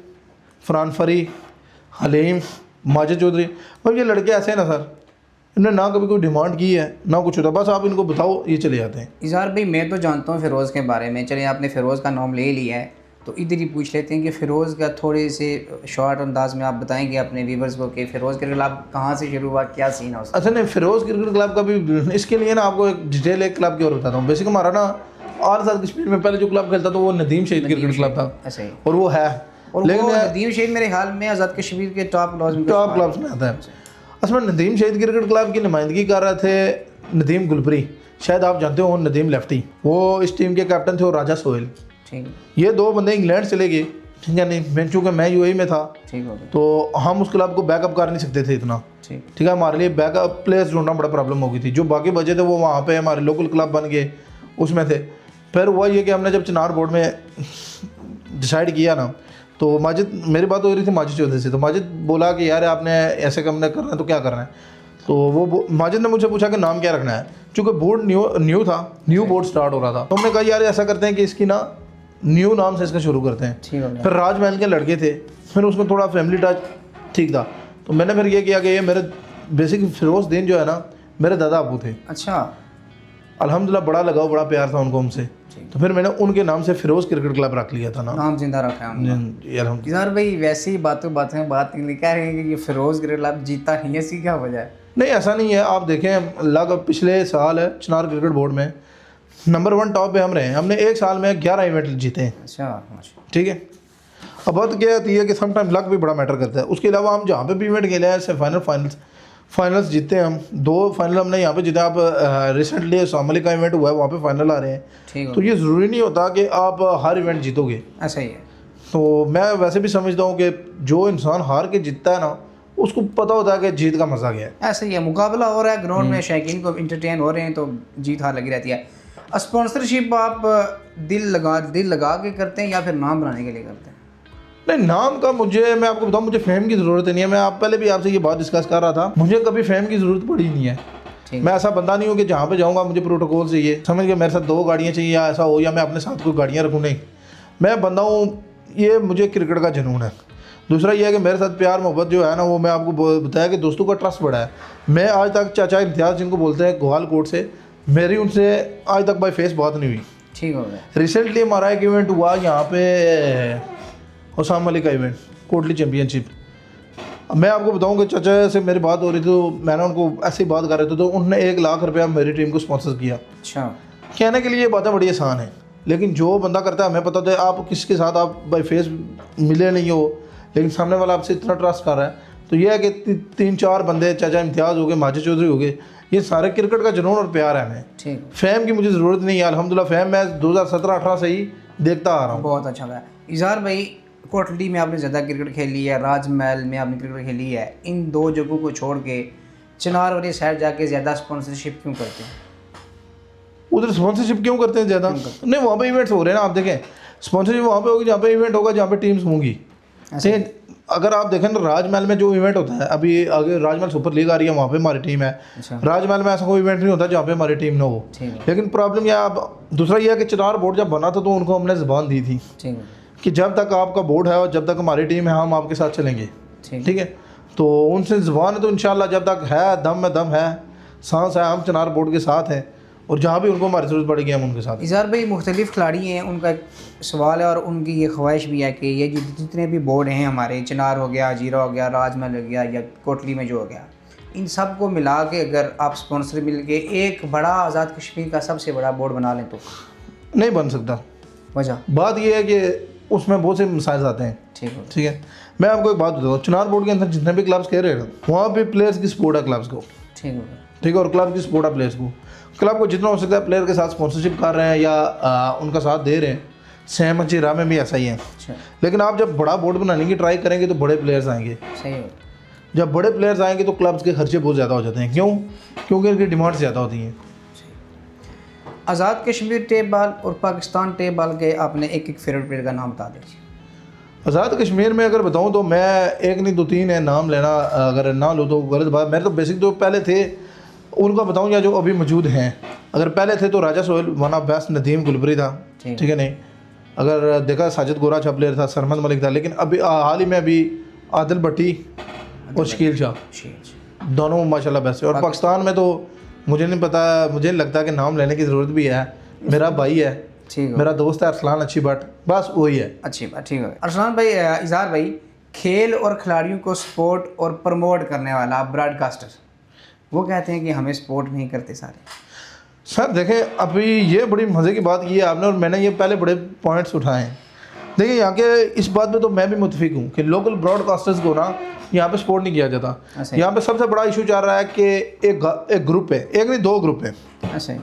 फरहान फरी, हलीम, माजिद चौधरी, और ये लड़के ऐसे हैं ना सर, इन्होंने ना कभी कोई डिमांड की है ना कुछ होता, बस आप इनको बताओ ये चले जाते हैं। इज़हार भाई मैं तो जानता हूँ फ़िरोज़ के बारे में, चलिए आपने फ़िरोज़ का नाम ले लिया है तो इधर ही पूछ लेते हैं कि फ़िरोज़ का थोड़े से शॉर्ट अंदाज में आप बताएंगे अपने व्यूवर्स को कि फ़िरोज़ क्रिकेट क्लब कहाँ से शुरू हुआ, क्या सीन है उसका? अच्छा नहीं, फ़िरोज़ क्रिकेट क्लब का भी इसके लिए ना आपको एक डिटेल एक क्लब की और बताता हूँ। बेसिक हमारा ना आज़ाद कश्मीर में पहले जो क्लब खेलता था वो नदीम शहीद क्रिकेट क्लब था। ऐसा ही, और वो है, लेकिन नदीम शहीद मेरे ख्याल में आज़ाद कश्मीर के टॉप क्लब्स में आता है। असम नदीम शहीद क्रिकेट क्लब की नुमाइंदगी कर रहे थे नदीम गुलपरी, शायद आप जानते हो नदीम लेफ्टी, वो इस टीम के कैप्टन थे, और राजा सोहेल। ये 2 बंदे इंग्लैंड चले गए, ठीक है नहीं, मैं चूँकि मैं यूएई में था तो हम उस क्लब को बैकअप कर नहीं सकते थे इतना, ठीक है। हमारे लिए बैकअप प्लेयर्स ढूंढना बड़ा प्रॉब्लम हो गई थी। जो बाकी बचे थे वो वहाँ पे हमारे लोकल क्लब बन गए, उसमें थे। फिर हुआ ये कि हमने जब चिनार बोर्ड में डिसाइड किया ना, तो माजिद, मेरी बात हो रही थी माजिद चौधरी से, तो माजिद बोला कि यार आपने ऐसे हमने करना है तो क्या करना है। तो वो माजिद ने मुझसे पूछा कि नाम क्या रखना है, चूँकि बोर्ड न्यू था, न्यू बोर्ड स्टार्ट हो रहा था, तो हमने कहा यार ऐसा करते हैं कि इसकी ना न्यू नाम से इसका शुरू करते हैं। फिर राजमहल के लड़के थे, फिर उसमें थोड़ा फैमिली टच ठीक था, तो मैंने फिर ये किया कि ये मेरे बेसिक फ़िरोज़ दीन जो है ना मेरे दादा अबू थे। अच्छा। अल्हम्दुलिल्लाह बड़ा लगाव, बड़ा प्यार था उनको हमसे, तो फिर मैंने उनके नाम से फ़िरोज़ क्रिकेट क्लब रख लिया था, नाम जिंदा रखा है। इज़हार भाई वैसे ही बात में बात कह रहे हैं कि ये फ़िरोज़ क्रिकेट क्लब जीता नहीं है, इसकी क्या वजह है? नहीं ऐसा नहीं है, आप देखें लगभग पिछले साल है चिनार क्रिकेट बोर्ड में नंबर 1 टॉप पे हम रहे हैं, हमने एक साल में 11 इवेंट जीते हैं। अच्छा, ठीक है। अब बात क्या होती है कि समटाइम लक भी बड़ा मैटर करता है। उसके अलावा हम जहाँ पे भी इवेंट खेले हैं, सेमीफाइनल फाइनल्स, फाइनल्स जीते हम, 2 फाइनल हमने यहाँ पे जीते। आप रिसेंटली शामिल का इवेंट हुआ है, वहाँ पे फाइनल आ रहे हैं। ठीक तो है, ये ज़रूरी नहीं होता कि आप हर इवेंट जीतोगे। ऐसा ही है। तो मैं वैसे भी समझता हूँ कि जो इंसान हार के जीतता है ना, उसको पता होता है कि जीत का मज़ा क्या है। ऐसा ही है, मुकाबला हो रहा है ग्राउंड में, शायकीन को इंटरटेन हो रहे हैं, तो जीत हार लगी रहती है। स्पॉन्सरशिप आप दिल लगा के करते हैं या फिर नाम बनाने के लिए करते हैं? नहीं, नाम का मैं आपको बताऊं, मुझे फेम की ज़रूरत नहीं है। मैं आप पहले भी आपसे ये बात डिस्कस कर रहा था, मुझे कभी फेम की ज़रूरत पड़ी नहीं है। ठीक। मैं ऐसा बंदा नहीं हूँ कि जहाँ पे जाऊँगा मुझे प्रोटोकॉल चाहिए, समझ के मेरे साथ 2 गाड़ियाँ चाहिए या ऐसा हो, या मैं अपने साथ कोई गाड़ियाँ रखूँ। नहीं, मैं बंदा हूँ, ये मुझे क्रिकेट का जुनून है। दूसरा ये है कि मेरे साथ प्यार मोहब्बत जो है ना, वो मैं आपको बताया कि दोस्तों का ट्रस्ट बड़ा है। मैं आज तक चाचा इम्तियाज़ जिनको बोलते हैं गोहालकोट से, मेरी उनसे आज तक बाई फेस बात नहीं हुई। ठीक हो गया। रिसेंटली हमारा एक इवेंट हुआ यहाँ पे, हुसाम अली का इवेंट, कोटली चैम्पियनशिप। मैं आपको बताऊं कि चाचा से मेरी बात हो रही थी, तो मैंने उनको ऐसे ही बात कर रहे थे, तो उन्होंने 1 लाख रुपया मेरी टीम को स्पॉन्सर किया। अच्छा। कहने के लिए ये बातें बड़ी आसान है, लेकिन जो बंदा करता है, हमें पता होता है आप किसके साथ आप बाई फेस मिले नहीं हो, लेकिन सामने वाला आपसे इतना ट्रस्ट कर रहा है। तो ये है कि 3-4 बंदे, चाचा इम्तियाज़ हो गए, माजिद चौधरी हो गए, ये सारे क्रिकेट का जुनून और प्यार है हमें। ठीक। फेम की मुझे ज़रूरत नहीं है, अल्हम्दुलिल्लाह। फेम मैं 2017-18 से ही देखता आ रहा हूँ। बहुत अच्छा है। इज़हार भाई, कोटली में आपने ज़्यादा क्रिकेट खेली है, राजमहल में आपने क्रिकेट खेली है, इन 2 जगहों को छोड़ के चिनार वाली साइड जाके ज़्यादा स्पॉन्सरशिप क्यों करते हैं? उधर स्पॉन्सरशिप क्यों करते हैं ज़्यादा? नहीं, वहाँ पे इवेंट्स हो रहे हैं ना, आप देखें, स्पॉन्सरशिप वहाँ पे होगी जहाँ पे इवेंट होगा, जहाँ पे टीम्स होंगी। ऐसे अगर आप देखें ना, राजमहल में जो इवेंट होता है, अभी आगे राजमहल सुपर लीग आ रही है, वहाँ पे हमारी टीम है। अच्छा। राजमहल में ऐसा कोई इवेंट नहीं होता जहाँ पे हमारी टीम ना हो। ठीक है। लेकिन प्रॉब्लम यह अब दूसरा यह है कि चिनार बोर्ड जब बना था तो उनको हमने ज़बान दी थी ठीक है। कि जब तक आपका बोर्ड है और जब तक हमारी टीम है, हम आपके साथ चलेंगे। ठीक है, तो उनसे ज़बान है, तो इंशाल्लाह जब तक है दम में दम है, सांस है, हम चिनार बोर्ड के साथ हैं, और जहाँ भी उनको हमारी ज़रूरत पड़ेगी हम उनके साथ। इज़हार भाई, मुख्तलिफ़ खिलाड़ी हैं, उनका एक सवाल है और उनकी ये ख्वाहिश भी है कि ये जितने भी बोर्ड हैं हमारे, चिनार हो गया, जीरा हो गया, राजमहल हो गया, या कोटली में जो हो गया, इन सब को मिला के अगर आप स्पॉन्सर मिल के एक बड़ा आज़ाद कश्मीर का सबसे बड़ा बोर्ड बना लें तो नहीं बन सकता। वजह बात यह है कि उसमें बहुत से मसाइल आते हैं। ठीक है, मैं आपको एक बात बताता हूँ, चिनार बोर्ड के अंदर जितने भी क्लब्स कह रहे हैं, वहाँ पे प्लेयर्स की सपोर्ट है क्लब्स को। ठीक है। ठीक है, और क्लब की सपोर्ट है प्लेयर्स को। क्लब को जितना हो सकता है प्लेयर के साथ स्पॉन्सरशिप कर रहे हैं या उनका साथ दे रहे हैं। सेम अचीरा में भी ऐसा ही है। अच्छा। लेकिन आप जब बड़ा बोर्ड बनाने की ट्राई करेंगे तो बड़े प्लेयर्स आएंगे। सही है। जब बड़े प्लेयर्स आएंगे तो क्लब्स के खर्चे बहुत ज़्यादा हो जाते हैं। क्यों? क्योंकि इनकी डिमांड ज़्यादा होती हैं। आज़ाद कश्मीर टेप बॉल और पाकिस्तान टेप बॉल के आपने एक फेवरेट प्लेयर का नाम बता दीजिए। आज़ाद कश्मीर में अगर बताऊं तो मैं एक नहीं 2-3 है नाम लेना, अगर ना लूँ तो गलत बात। मेरे तो बेसिक जो पहले थे उनका बताऊं या जो अभी मौजूद हैं। अगर पहले थे तो Raja Sohail one of best, Nadeem Gulbari था। ठीक है, नहीं अगर देखा साजिद गोरा अच्छा प्लेयर था, सरमद मलिक था, लेकिन अभी हाल ही में अभी आदिल भट्टी और शकील शाह दोनों माशाल्लाह बेस्ट है। और पाकिस्तान में तो मुझे नहीं पता, मुझे नहीं लगता कि नाम लेने की ज़रूरत भी है। मेरा भाई है, ठीक है, मेरा दोस्त है अरसलान अच्छी भट्ट, बस वही है। अच्छी बात। ठीक है अरसलान भाई। इज़हार भाई, खेल और खिलाड़ियों को सपोर्ट और प्रमोट करने वाला ब्रॉडकास्टर, वो कहते हैं कि हमें सपोर्ट नहीं करते सारे। सर देखें, अभी ये बड़ी मज़े की बात की है आपने, और मैंने ये पहले बड़े पॉइंट्स उठाए हैं। देखिए यहाँ के इस बात पे तो मैं भी मुतफिक हूँ कि लोकल ब्रॉडकास्टर्स को ना यहाँ पे सपोर्ट नहीं किया जाता। यहाँ पे सबसे बड़ा इशू चल रहा है कि एक ग्रुप है, एक नहीं 2 ग्रुप है। ऐसे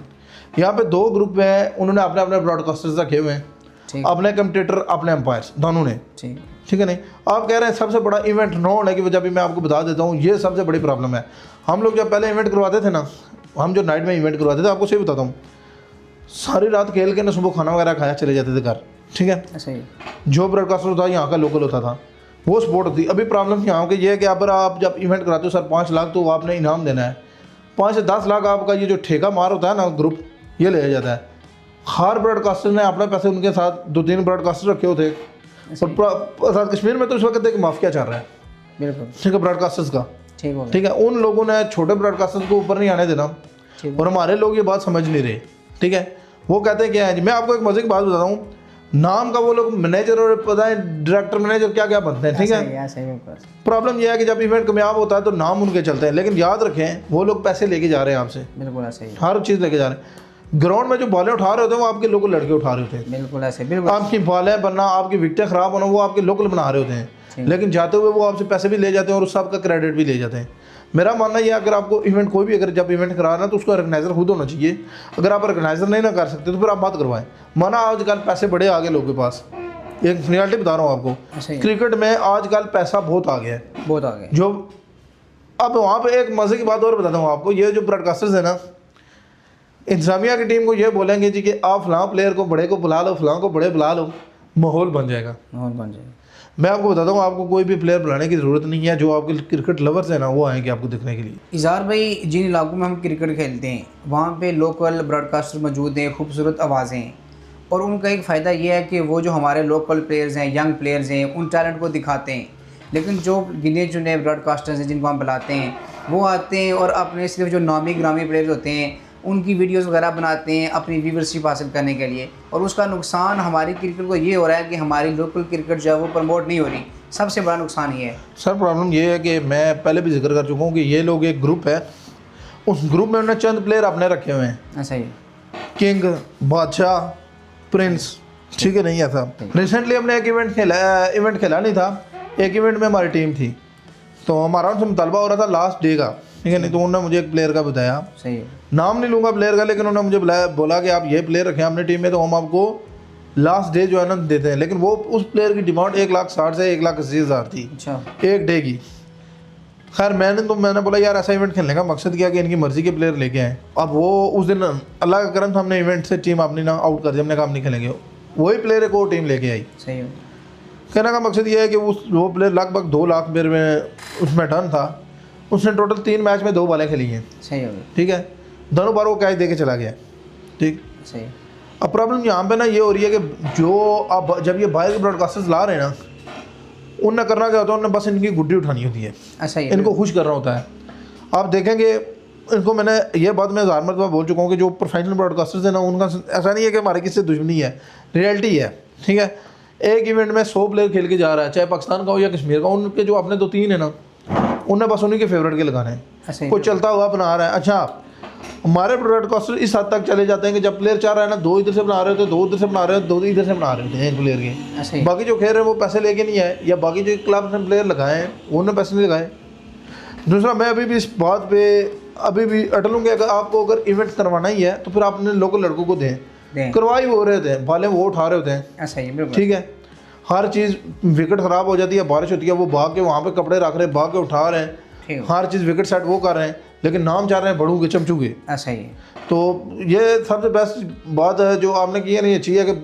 यहाँ पे 2 ग्रुप हैं, उन्होंने अपने अपने ब्रॉडकास्टर्स रखे हुए हैं, अपने कमेंटेटर, अपने एम्पायर्स, दोनों ने। ठीक है, नहीं आप कह रहे हैं सबसे बड़ा इवेंट न होने की वजह भी मैं आपको बता देता हूँ, ये सबसे बड़ी प्रॉब्लम है। हम लोग जब पहले इवेंट करवाते थे ना, हम जो नाइट में इवेंट करवाते थे, आपको सही बताता हूँ, सारी रात खेल के ना सुबह खाना वगैरह खाया चले जाते थे घर। ठीक है, जो ब्रॉडकास्टर होता यहाँ का लोकल होता था वो सपोर्ट होती। अभी प्रॉब्लम यहाँ की ये है कि अगर आप जब इवेंट कराते हो सर 5 लाख तो आपने इनाम देना है, 5 से 10 लाख आपका ये जो ठेका मार होता है ना ग्रुप, ये ले जाता है। हर ब्रॉडकास्टर ने अपने पैसे उनके साथ 2-3 ब्रॉडकास्टर रखे होते। और आज़ाद कश्मीर में तो इस वक्त एक माफिया चल रहा है, बिल्कुल, ठीक है, ब्रॉडकास्टर्स का। ठीक है, उन लोगों ने छोटे ब्रॉडकास्टर्स को ऊपर नहीं आने देना, और हमारे लोग ये बात समझ नहीं रहे। ठीक है, वो कहते हैं क्या है जी, मैं आपको एक मजे की बात बताता हूँ, नाम का वो लोग मैनेजर और पता है डायरेक्टर मैनेजर क्या क्या बनते हैं। ठीक है, प्रॉब्लम यह है कि जब इवेंट कामयाब होता है तो नाम उनके चलते हैं, लेकिन याद रखें वो लोग पैसे लेके जा रहे हैं आपसे, बिल्कुल ऐसे ही, हर चीज़ लेके जा रहे हैं। ग्राउंड में जो बॉलें उठा रहे होते हैं वो आपके लोकल लड़के उठा रहे होते हैं, बिल्कुल ऐसे, बिल्कुल। आपकी बॉलें बनना, आपकी विकेटें खराब होना वो आपके लोकल बना रहे होते हैं, लेकिन जाते हुए वो आपसे पैसे भी ले जाते हैं और उस आपका क्रेडिट भी ले जाते हैं। मेरा मानना ये है, अगर आपको इवेंट कोई भी अगर जब इवेंट कराना तो उसका ऑर्गेनाइजर खुद होना चाहिए। अगर आप ऑर्गेनाइजर नहीं ना कर सकते तो फिर आप मत करवाएं। माना आजकल पैसे बड़े आ गए लोगों के पास, एक रियलिटी बता रहा हूँ आपको, क्रिकेट में आजकल पैसा बहुत आ गया है, बहुत आ गया। जो अब वहाँ पे एक मज़े की बात और बताता हूँ आपको, ये जो ब्रॉडकास्टर्स है ना, इंतजामिया की टीम को ये बोलेंगे जी कि आप फलां प्लेयर को बड़े को बुला लो, फलां को बड़े बुला लो, माहौल बन जाएगा, माहौल बन जाएगा। मैं आपको बताता हूँ, आपको कोई भी प्लेयर बुलाने की ज़रूरत नहीं है, जो आपके क्रिकेट लवर्स हैं ना वो आएंगे आपको देखने के लिए। इज़हार भाई, जिन इलाकों में हम क्रिकेट खेलते हैं वहाँ पे लोकल ब्रॉडकास्टर मौजूद हैं, खूबसूरत आवाज़ें हैं, और उनका एक फ़ायदा ये है कि वो जो हमारे लोकल प्लेयर्स हैं, यंग प्लेयर्स हैं, उन टैलेंट को दिखाते हैं। लेकिन जो गिने चुने ब्रॉडकास्टर्स हैं जिनको हम बुलाते हैं, वो आते हैं और अपने सिर्फ जो नामी ग्रामी प्लेयर्स होते हैं उनकी वीडियोस वगैरह बनाते हैं अपनी व्यूवरशिप हासिल करने के लिए, और उसका नुकसान हमारी क्रिकेट को ये हो रहा है कि हमारी लोकल क्रिकेट जो है वो प्रमोट नहीं हो रही। सबसे बड़ा नुकसान ये है। सर प्रॉब्लम ये है कि मैं पहले भी जिक्र कर चुका हूँ कि ये लोग एक ग्रुप है, उस ग्रुप में उन्होंने चंद प्लेयर अपने रखे हुए हैं, ऐसा ही किंग, बादशाह, प्रिंस, ठीक है नहीं ऐसा। रिसेंटली हमने एक इवेंट खेला नहीं था, एक इवेंट में हमारी टीम थी, तो हमारा उनसे मुतालबा हो रहा था लास्ट डे का, ठीक है नहीं, तो उन्होंने मुझे एक प्लेयर का बताया, सही है, नाम नहीं लूँगा प्लेयर का, लेकिन उन्होंने मुझे बोला कि आप ये प्लेयर रखें अपनी टीम में तो हम आपको लास्ट डे जो है ना देते हैं। लेकिन वो उस प्लेयर की डिमांड 1,60,000 से 1,80,000 थी अच्छा, एक डे की। खैर मैंने बोला यार ऐसा इवेंट खेलने का मकसद क्या कि इनकी मर्ज़ी के प्लेयर लेके आए। अब वो उस दिन अल्लाह का करम था, हमने इवेंट से टीम अपनी ना आउट कर दी, हमने कहा हम नहीं खेलेंगे, वही प्लेयर को टीम लेके आई। सही है। कहने का मकसद ये है कि वो प्लेयर लगभग 2 लाख मेरे में उसमें टर्न था, उसने टोटल 3 मैच में 2 बॉलें खेली हैं, सही हो गया, ठीक है, दोनों बार वो कैच दे के चला गया, ठीक। सही। अब प्रॉब्लम यहाँ पे ना ये हो रही है कि जो अब जब ये बाहर के ब्रॉडकास्टर्स ला रहे हैं ना, उनने करना क्या होता है, उन्हें बस इनकी गुड्डी उठानी होती है, ऐसा ही इनको खुश करना होता है। आप देखेंगे इनको, मैंने ये बात मैं 1000 मरतबा बोल चुका हूँ कि जो प्रोफेशनल ब्रॉडकास्टर्स हैं ना, उनका ऐसा नहीं है कि हमारे किससे दुश्मनी है, रियलिटी है, ठीक है। एक इवेंट में 100 प्लेयर खेल के जा रहा है, चाहे पाकिस्तान का हो या कश्मीर का, उनके जो अपने 2-3 है ना, उन्हें बस उन्हीं के फेवरेट के लगाने हैं, कोई चलता हुआ बना रहा है। अच्छा, हमारे ब्रॉडकास्टर इस हद तक चले जाते हैं कि जब प्लेयर चाह रहा है ना, 2 इधर से बना रहे होते, 2 इधर से बना रहे होते, 2 इधर से बना रहे होते हैं एक प्लेयर के, बाकी जो खेल रहे हैं वो पैसे लेके नहीं आए, या बाकी जो क्लब ने प्लेयर लगाए हैं उन्होंने पैसे नहीं लगाए। दूसरा, मैं अभी भी इस बात पे अभी भी अटल हूँ कि अगर आपको अगर इवेंट करवाना ही है तो फिर आप अपने लोकल लड़कों को दें, करवाई हो रहे थे, बाले वो उठा रहे होते हैं, ऐसा ही बिल्कुल, ठीक है। हर चीज़, विकेट ख़राब हो जाती है, बारिश होती है, वो भाग के वहाँ पे कपड़े रख रहे हैं, भाग के उठा रहे हैं, हर चीज़ विकेट सेट वो कर रहे हैं, लेकिन नाम चाह रहे हैं बड़ू के, चमचू के, ऐसा ही। तो ये सबसे बेस्ट बात है जो आपने की है नहीं, अच्छी है कि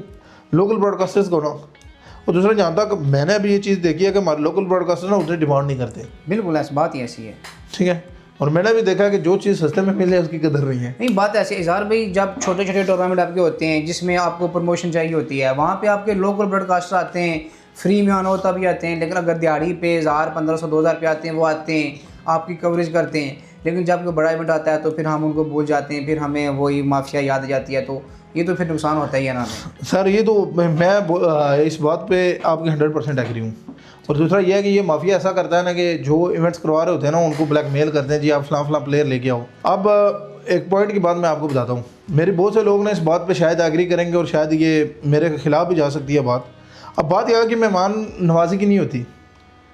लोकल ब्रॉडकास्टर्स को ना, और दूसरा जहाँ तक मैंने अभी ये चीज़ देखी है कि हमारे लोकल ब्रॉडकास्टर ना उतनी डिमांड नहीं करते, बिल्कुल ऐसी बात ही ऐसी है, ठीक है। और मैंने भी देखा है कि जो चीज़ सस्ते में मिले उसकी कदर नहीं है। नहीं, बात ऐसी है इज़हार भाई, जब छोटे छोटे टूर्नामेंट आपके होते हैं जिसमें आपको प्रमोशन चाहिए होती है, वहाँ पे आपके लोकल ब्रॉडकास्टर आते हैं, फ्री में आना होता भी आते हैं, लेकिन अगर दिहाड़ी पे 1000, 1500, 2000 रुपये आते हैं, वो आते हैं, आपकी कवरेज करते हैं। लेकिन जब कोई बड़ा इवेंट आता है तो फिर हम उनको भूल जाते हैं, फिर हमें वही माफिया याद आ जाती है, तो ये तो फिर नुकसान होता ही है ना। सर ये तो मैं इस बात पे आपकी 100% एग्री हूँ। और दूसरा ये है कि ये माफिया ऐसा करता है ना कि जो इवेंट्स करवा रहे होते हैं ना, उनको ब्लैकमेल करते हैं, जी आप फलां प्लेयर लेके आओ। अब एक पॉइंट की बात मैं आपको बताता हूँ, मेरे बहुत से लोग ना इस बात पे शायद एग्री करेंगे और शायद ये मेरे खिलाफ भी जा सकती है बात। अब बात यह है कि मेहमान नवाजी की नहीं होती,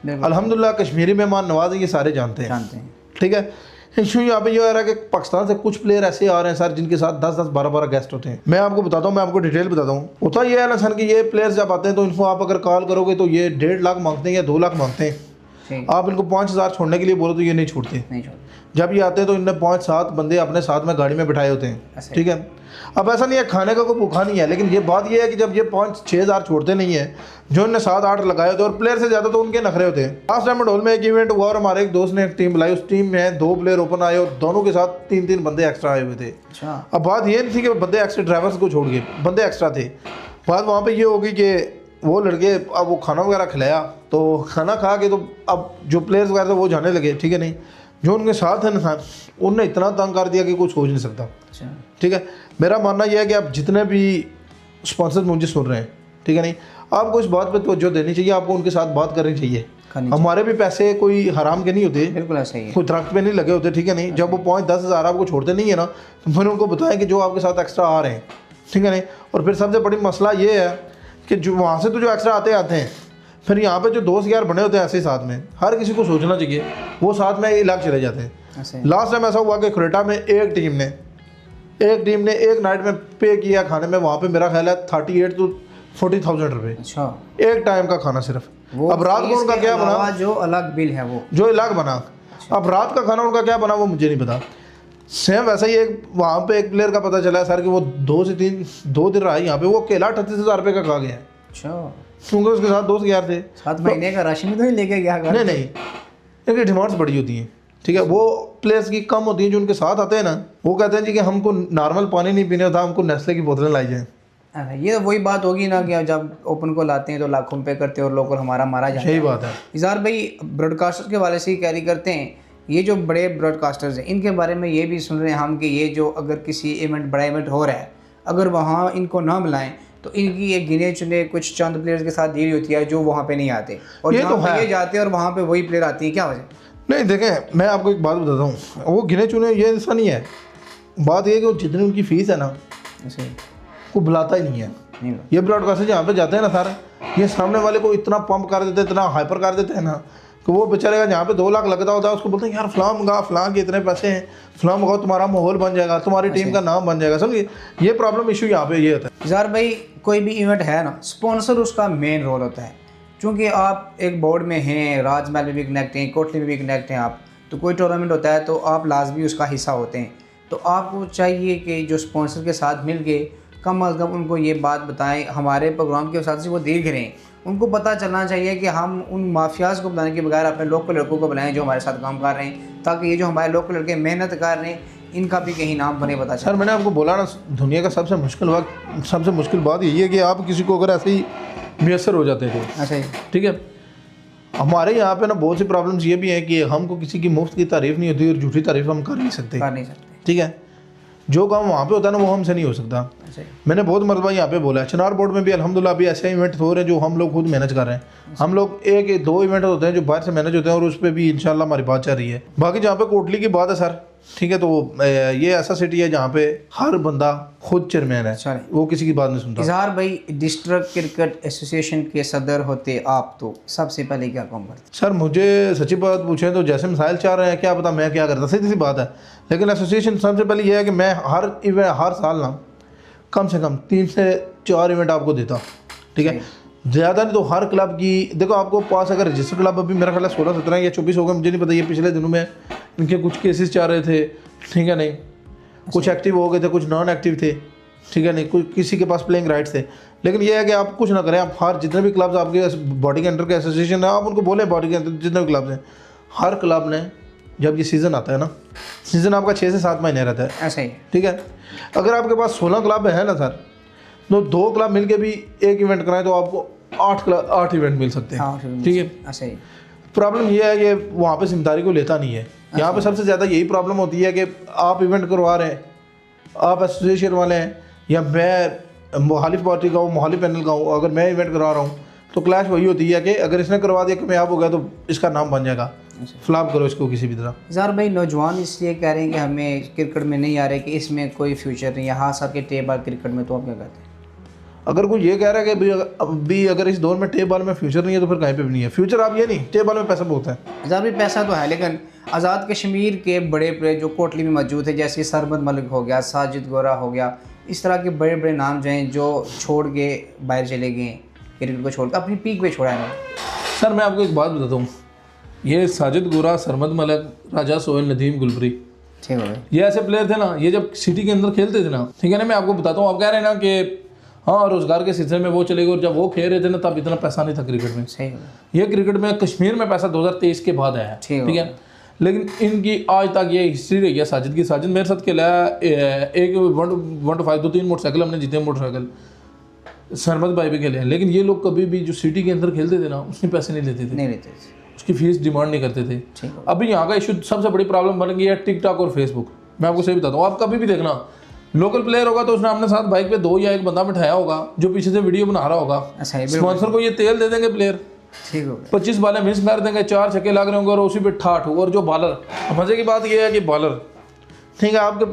अल्हम्दुलिल्लाह कश्मीरी मेहमान नवाजी ये सारे जानते हैं, ठीक है। इशू यहाँ पे ये आ रहा है कि पाकिस्तान से कुछ प्लेयर ऐसे आ रहे हैं सर जिनके साथ 10-10, 12-12 गेस्ट होते हैं। मैं आपको बताता हूँ, मैं आपको डिटेल बताता हूँ। होता ये है ना सर कि ये प्लेयर्स जब आते हैं तो इनको आप अगर कॉल करोगे तो ये 1.5 लाख मांगते हैं या 2 लाख मांगते हैं। आप इनको 5,000 छोड़ने के लिए बोलो तो ये नहीं छोड़ते। जब ये आते हैं तो इनने 5-7 बंदे अपने साथ में गाड़ी में बिठाए होते हैं, ठीक है। अब ऐसा नहीं है खाने का कोई भूखा नहीं है, लेकिन ये बात ये है कि जब ये 5-6 हज़ार छोड़ते नहीं है, जो इनने 7-8 लगाए होते हैं, और प्लेयर से ज़्यादा तो उनके नखरे होते हैं। लास्ट टाइम मंडोल में एक इवेंट हुआ और हमारे एक दोस्त ने एक टीम बुलाई, उस टीम में 2 प्लेयर ओपन आए और दोनों के साथ 3-3 बंदे एक्स्ट्रा आए हुए थे। अब बात ये नहीं थी कि बंदे एक्स्ट्रा, ड्राइवर्स को छोड़ के बंदे एक्स्ट्रा थे। बात वहाँ पर ये होगी कि वो लड़के, अब वो खाना वगैरह खिलाया, तो खाना खा के तो अब जो प्लेयर्स वगैरह थे वो जाने लगे, ठीक है नहीं। जो उनके साथ है ना, उनने इतना तंग कर दिया कि कुछ सोच नहीं सकता, ठीक है। मेरा मानना यह है कि आप जितने भी स्पॉन्सर मुझे सुन रहे हैं, ठीक है नहीं, आपको इस बात पे तवज्जो देनी चाहिए, आपको उनके साथ बात करनी चाहिए। हमारे भी पैसे कोई हराम के नहीं होते, बिल्कुल ऐसा ही है, कोई दरख्त पे नहीं लगे होते, ठीक है नहीं। जब वो 5-10 हज़ार आपको छोड़ते नहीं है ना, तो फिर उनको बताएं कि जो आपके साथ एक्स्ट्रा आ रहे हैं, ठीक है नहीं। और फिर सबसे बड़ी मसला ये है कि जो वहाँ से तो जो एक्स्ट्रा आते हैं, फिर यहाँ पे जो दोस्त यार बने होते हैं ऐसे साथ में, हर किसी को सोचना चाहिए, वो साथ में इलाक चले जाते हैं। लास्ट टाइम ऐसा हुआ कि खुरेटा में एक टीम ने एक नाइट में पे किया खाने में, वहाँ पे मेरा ख्याल है 38 to 40,000 रुपये। अच्छा, एक टाइम का खाना सिर्फ। अब रात को उनका क्या बना, जो अलग बिल है वो जो अलग बना। अब रात का खाना उनका क्या बना वो मुझे नहीं पता। सेम वैसा ही एक वहाँ पे एक प्लेयर का पता चला है सर कि वो 2 दिन रहा यहाँ पे, वो अकेला 38,000 रुपये का खा गया। अच्छा, क्योंकि उसके साथ दोस्त यार थे। 7 महीने का राशन भी तो नहीं लेके गया। नहीं, इनकी डिमांड्स बड़ी होती हैं, ठीक है, वो प्लेयर्स की कम होती हैं। जो उनके साथ आते हैं ना, वो कहते हैं जी कि हमको नॉर्मल पानी नहीं पीने होता, हमको नेस्ले की बोतलें लाई जाएँ। ये तो वही बात होगी ना कि जब ओपन को लाते हैं तो लाखों पे करते हैं और लोकल हमारा मारा जाता है। सही बात है। इज़हार भाई ब्रॉडकास्टर के वाले से ही कैरी करते हैं, ये जो बड़े ब्रॉडकास्टर्स हैं इनके बारे में ये भी सुन रहे हैं हम कि ये जो अगर किसी इवेंट बड़ा इवेंट हो रहा है, अगर वहाँ इनको ना बुलाएं तो इनकी एक गिने चुने कुछ चंद प्लेयर्स के साथ डील होती है जो वहाँ पे नहीं आते, और ये जहाँ तो पे है। ये जाते हैं और वहाँ पे वही प्लेयर आती है। क्या वजह? नहीं देखें, मैं आपको एक बात बताता हूँ, वो गिने चुने ये ऐसा नहीं है। बात ये है कि वो जितनी उनकी फ़ीस है ना, ऐसे वो बुलाता ही नहीं है। नहीं ये ब्रॉडकास्टर जहाँ पे जाते हैं ना सर, ये सामने वाले को इतना पंप कर देते हैं, इतना हाइपर कर देते हैं ना कि वो बेचारे का जहाँ पे 2 लाख लगता होता है उसको बोलते हैं यार फलां मंगा, फलां के इतने पैसे हैं, फलां मंगाओ, तुम्हारा माहौल बन जाएगा, तुम्हारी टीम का नाम बन जाएगा। समझिए, ये प्रॉब्लम इशू यहाँ पे ये होता है। इज़हार भाई कोई भी इवेंट है ना, स्पॉन्सर उसका मेन रोल होता है। क्योंकि आप एक बोर्ड में हैं, राजमहल में भी कनेक्ट हैं, कोटली में भी कनेक्ट हैं आप, तो कोई टूर्नामेंट होता है तो आप लाजमी उसका हिस्सा होते हैं। तो आपको चाहिए कि जो स्पॉन्सर के साथ मिल के कम अज़ कम उनको ये बात बताएं, हमारे प्रोग्राम के साथ से वो देख रहे हैं, उनको पता चलना चाहिए कि हम उन माफियाज़ को बुलाने के बगैर अपने लोकल लड़कों को बुलाएं जो हमारे साथ काम कर रहे हैं, ताकि ये जो हमारे लोकल लड़के मेहनत कर रहे हैं इनका भी कहीं नाम बने पता चले। सर मैंने आपको बोला ना, दुनिया का सबसे मुश्किल बात यही है कि आप किसी को अगर ऐसे ही मुयसर हो जाते थे। अच्छा जी, ठीक है, हमारे यहाँ पे ना बहुत सी प्रॉब्लम्स ये भी हैं कि हमको किसी की मुफ्त की तारीफ़ नहीं होती और झूठी तारीफ़ हम कर नहीं सकते। ठीक है, जो काम वहाँ पे होता है ना वो हमसे नहीं हो सकता। अच्छा जी। मैंने बहुत मरतबा यहाँ पे बोला है, चिनार बोर्ड में भी अल्हम्दुलिल्लाह अभी ऐसे इवेंट हो रहे हैं जो हम लोग खुद मैनेज कर रहे हैं। हम लोग 1-2 इवेंट होते हैं जो बाहर से मैनेज होते हैं और उस पर भी इंशाल्लाह हमारी बात चल रही है। बाकी जहाँ पे कोटली की बात है सर, ठीक है, तो ये ऐसा सिटी है जहाँ पे हर बंदा खुद चेयरमैन है, वो किसी की बात नहीं सुनता। इज़हार भाई डिस्ट्रिक्ट क्रिकेट एसोसिएशन के सदर होते आप, तो सबसे पहले क्या काम करते? सर मुझे सच्ची बात पूछें तो जैसे मिसाइल चाह रहे हैं, क्या पता मैं क्या करता, सीधी सी बात है। लेकिन एसोसिएशन सबसे पहले ये है कि मैं हर साल ना कम से कम 3 से 4 इवेंट आपको देता। ठीक है, ज़्यादा नहीं तो हर क्लब की देखो, आपको पास अगर रजिस्टर्ड क्लब अभी मेरा ख्याल है 16, 17 या 24 हो गए, मुझे नहीं पता। ये पिछले दिनों में इनके कुछ केसेस चल रहे थे, ठीक है, नहीं कुछ एक्टिव हो गए थे, कुछ नॉन एक्टिव थे, ठीक है, नहीं कुछ किसी के पास प्लेइंग राइट्स थे। लेकिन ये है कि आप कुछ ना करें, आप हर जितने भी क्लब्स आपके बॉडी के अंडर के एसोसिएशन है, आप उनको बोलें बॉडी के अंदर जितने भी क्लब्स हैं, हर क्लब ने जब ये सीज़न आता है ना, सीज़न आपका 6 से 7 महीने रहता है। ऐसा ही, ठीक है, अगर आपके पास 16 क्लब है ना सर, तो 2 क्लब मिल के भी एक इवेंट कराएं तो आपको 8 इवेंट मिल सकते हैं। ठीक है, ऐसा ही। प्रॉब्लम ये है कि वहाँ पे जिम्मेदारी को लेता नहीं है। यहाँ पे सबसे ज़्यादा यही प्रॉब्लम होती है कि आप इवेंट करवा रहे हैं, आप एसोसिएशन वाले हैं या मैं मुखालिफ पार्टी का हूँ, मुखालिफ पैनल का हूँ, अगर मैं इवेंट करवा रहा हूँ तो क्लैश वही होती है कि अगर इसने करवा दिया कामयाब हो गया तो इसका नाम बन जाएगा, फ्लॉप करो इसको किसी भी तरह। इज़हार भाई नौजवान इसलिए कह रहे हैं कि हमें क्रिकेट में नहीं आ रहे कि इसमें कोई फ्यूचर नहीं है, हाँ सर के टेबल क्रिकेट में, तो आप क्या कहते हैं? अगर कोई ये कह रहा है कि अभी अगर इस दौर में टेप बॉल में फ्यूचर नहीं है तो फिर कहीं पे भी नहीं है फ्यूचर। आप ये नहीं, टेप बॉल में पैसा बहुत है। इज़हार भी पैसा तो है, लेकिन आज़ाद कश्मीर के बड़े प्लेयर जो कोटली में मौजूद है, जैसे सरमद मलिक हो गया, साजिद गोरा हो गया, इस तरह के बड़े बड़े नाम जो हैं जो छोड़ के बाहर चले गए, क्रिकेट को छोड़ कर अपनी पीक पे छोड़ा है। सर मैं आपको एक बात बताता हूँ, ये साजिद गोरा, सरमद मलिक, राजा सोहेल, नदीम गुलबरी, ठीक है, ये ऐसे प्लेयर थे ना, ये जब सिटी के अंदर खेलते थे ना, ठीक है ना, मैं आपको बताता हूँ, आप कह रहे हैं ना कि हाँ रोज़गार के सिलसिले में वो चले गए, और जब वो खेल रहे थे ना तब इतना पैसा नहीं था क्रिकेट में। सही है, ये क्रिकेट में कश्मीर में पैसा 2023 के बाद आया है। ठीक है, लेकिन इनकी आज तक ये हिस्ट्री रही है साजिद की। साजिद मेरे साथ खेला एक 1 to 5 2-3 मोटरसाइकिल हमने जीते, मोटरसाइकिल सरमद भाई भी खेले हैं। लेकिन ये लोग कभी भी जो सिटी के अंदर खेलते थे ना उसके पैसे नहीं लेते थे, उसकी फीस डिमांड नहीं करते थे। अभी यहाँ का इशू सबसे बड़ी प्रॉब्लम बन गई है टिकटॉक और फेसबुक। मैं आपको सही बताता हूँ, आप कभी भी देखना लोकल प्लेयर होगा तो उसने अपने साथ बाइक पे 2 या 1 बंदा बिठाया होगा जो पीछे से वीडियो बना रहा होगा। स्पॉन्सर को ये तेल दे देंगे प्लेयर, 25 बालें मिस कर देंगे, 4 छक्के लग रहे होंगे और उसी पे ठाठ। और जो बॉलर, मजे की बात ये है कि बॉलर, ठीक है, आपके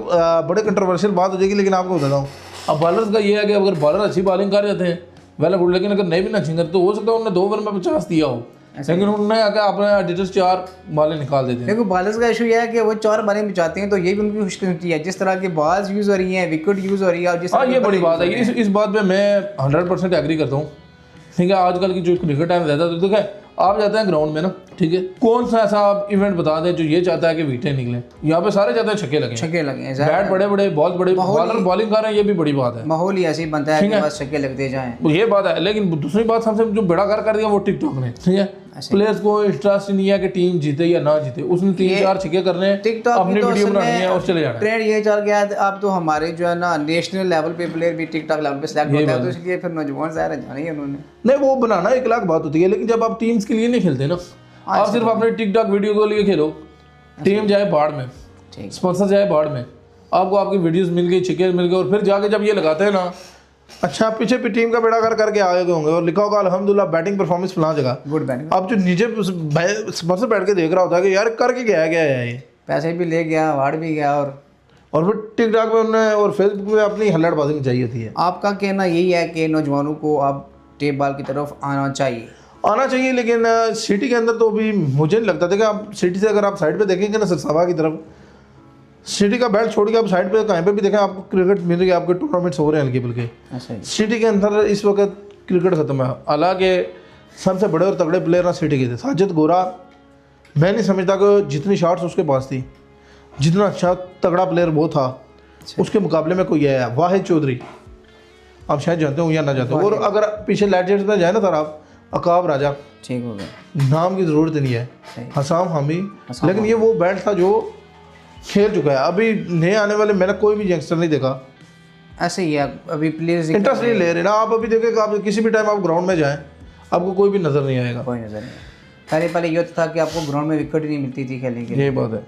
बड़े कंट्रोवर्शियल बात हो जाएगी लेकिन आपको बताता हूँ, अब बॉलर्स का ये है कि अगर बॉलर अच्छी बॉलिंग कर जाते हैं वेल गुड, लेकिन अगर नहीं भी मैचिंग करते तो हो सकता है उन्होंने 2 ओवर में 50 दिया हो, लेकिन उन्होंने आकर अपने एडिटर्स 4 बालें निकाल देते हैं। देखो बॉलर्स का इशू यह है कि वो 4 बालें बचाते हैं, तो ये भी उनकी खुशकिस्मती है। जिस तरह की बॉल्स यूज़ हो रही हैं, विकेट यूज़ हो रही है, और जिस हाँ ये बड़ी बात है, इस बात पे मैं 100% एग्री करता हूँ। ठीक है, आजकल की जो क्रिकेट है ज़्यादा, तो देखिए आप जाते हैं ग्राउंड में ना, ठीक है, कौन सा ऐसा आप इवेंट बता दें जो ये चाहता है कि विकेटें निकले? यहाँ पे सारे चाहते हैं छक्के लगे, छक्के लगे हैं, बैट बड़े बड़े, बॉल बड़े, बॉलर बॉलिंग कर रहे हैं, ये भी बड़ी बात है। माहौल ही ऐसे ही बनता है कि बस छक्के लगते जाएं। ये बात है, लेकिन दूसरी बात सबसे जो बड़ा कर दिया वो टिकटॉक ने, ठीक है, प्लेयर्स को इंटरेस्ट नहीं है कि टीम जीते या ना जीते, उसने 3-4 छक्के करने हैं, अपनी वीडियो बनानी है और चले जाना है। ट्रेंड ये चल गया है अब तो हमारे जो है ना नेशनल लेवल पे प्लेयर भी टिकटॉक लेवल पे सिलेक्ट होता है, तो इसलिए फिर नौजवान ज़ाहिर है जानी है उन्होंने। नहीं वो बनाना एक लाख बात होती है, लेकिन जब आप टीम्स के लिए नहीं खेलते ना, आप सिर्फ अपने टिकटॉक वीडियो के लिए खेलो, टीम जाए बाढ़ में, स्पॉन्सर जाए बाढ़ में, आपको आपकी वीडियोस मिल गई, छक्के मिल गए, और फिर जाके जब ये लगाते हैं ना, अच्छा पीछे भी टीम का बेड़ा करके आए होंगे और लिखा होगा अल्हम्दुलिल्लाह बैटिंग परफॉर्मेंस फलां जगह, गुड बैटिंग। अब जो नीचे स्पॉन्सर बैठ के देख रहा होता है कि यार करके क्या है ये, पैसे भी ले गया, अवार्ड भी गया, और फिर टिकटॉक पे उन्होंने और फेसबुक पे अपनी हल्लड़बाजी में चाहिए थी। आपका कहना यही है कि नौजवानों को अब टेप बॉल की तरफ आना चाहिए, लेकिन सिटी के अंदर तो अभी मुझे नहीं लगता था कि आप सिटी से अगर आप साइड पे देखेंगे ना सरसावा की तरफ, सिटी का बेल्ट छोड़ के आप साइड पे कहीं पे भी देखें आपको क्रिकेट मिल रही है, आपके टूर्नामेंट्स हो रहे हैं हल्के फुल्के। सिटी के अंदर इस वक्त क्रिकेट खत्म है, हालांकि सबसे बड़े और तगड़े प्लेयर ना सिटी के थे। साजिद गोरा, मैं नहीं समझता कि जितनी शॉट्स उसके पास थी, जितना अच्छा तगड़ा प्लेयर वो था, उसके मुकाबले में कोई आया वाहिद चौधरी, आप शायद जानते हो या ना जानते हो, और अगर पीछे लेजेंड्स में जाए ना सर आप, अकाब राजा, ठीक हो गया, नाम की ज़रूरत नहीं है, हसाम हामी, लेकिन ये वो बैट था जो खेल चुका है। अभी नए आने वाले मैंने कोई भी यंगस्टर नहीं देखा, ऐसे ही है अभी प्लेयर्स इंटरेस्ट नहीं ले रहे ना। आप अभी देखें आप किसी भी टाइम आप ग्राउंड में जाएं, आपको कोई भी नज़र नहीं आएगा, कोई नज़र नहीं। पहले ये था कि आपको ग्राउंड में विकेट ही नहीं मिलती थी खेलने के लिए, ये बात है।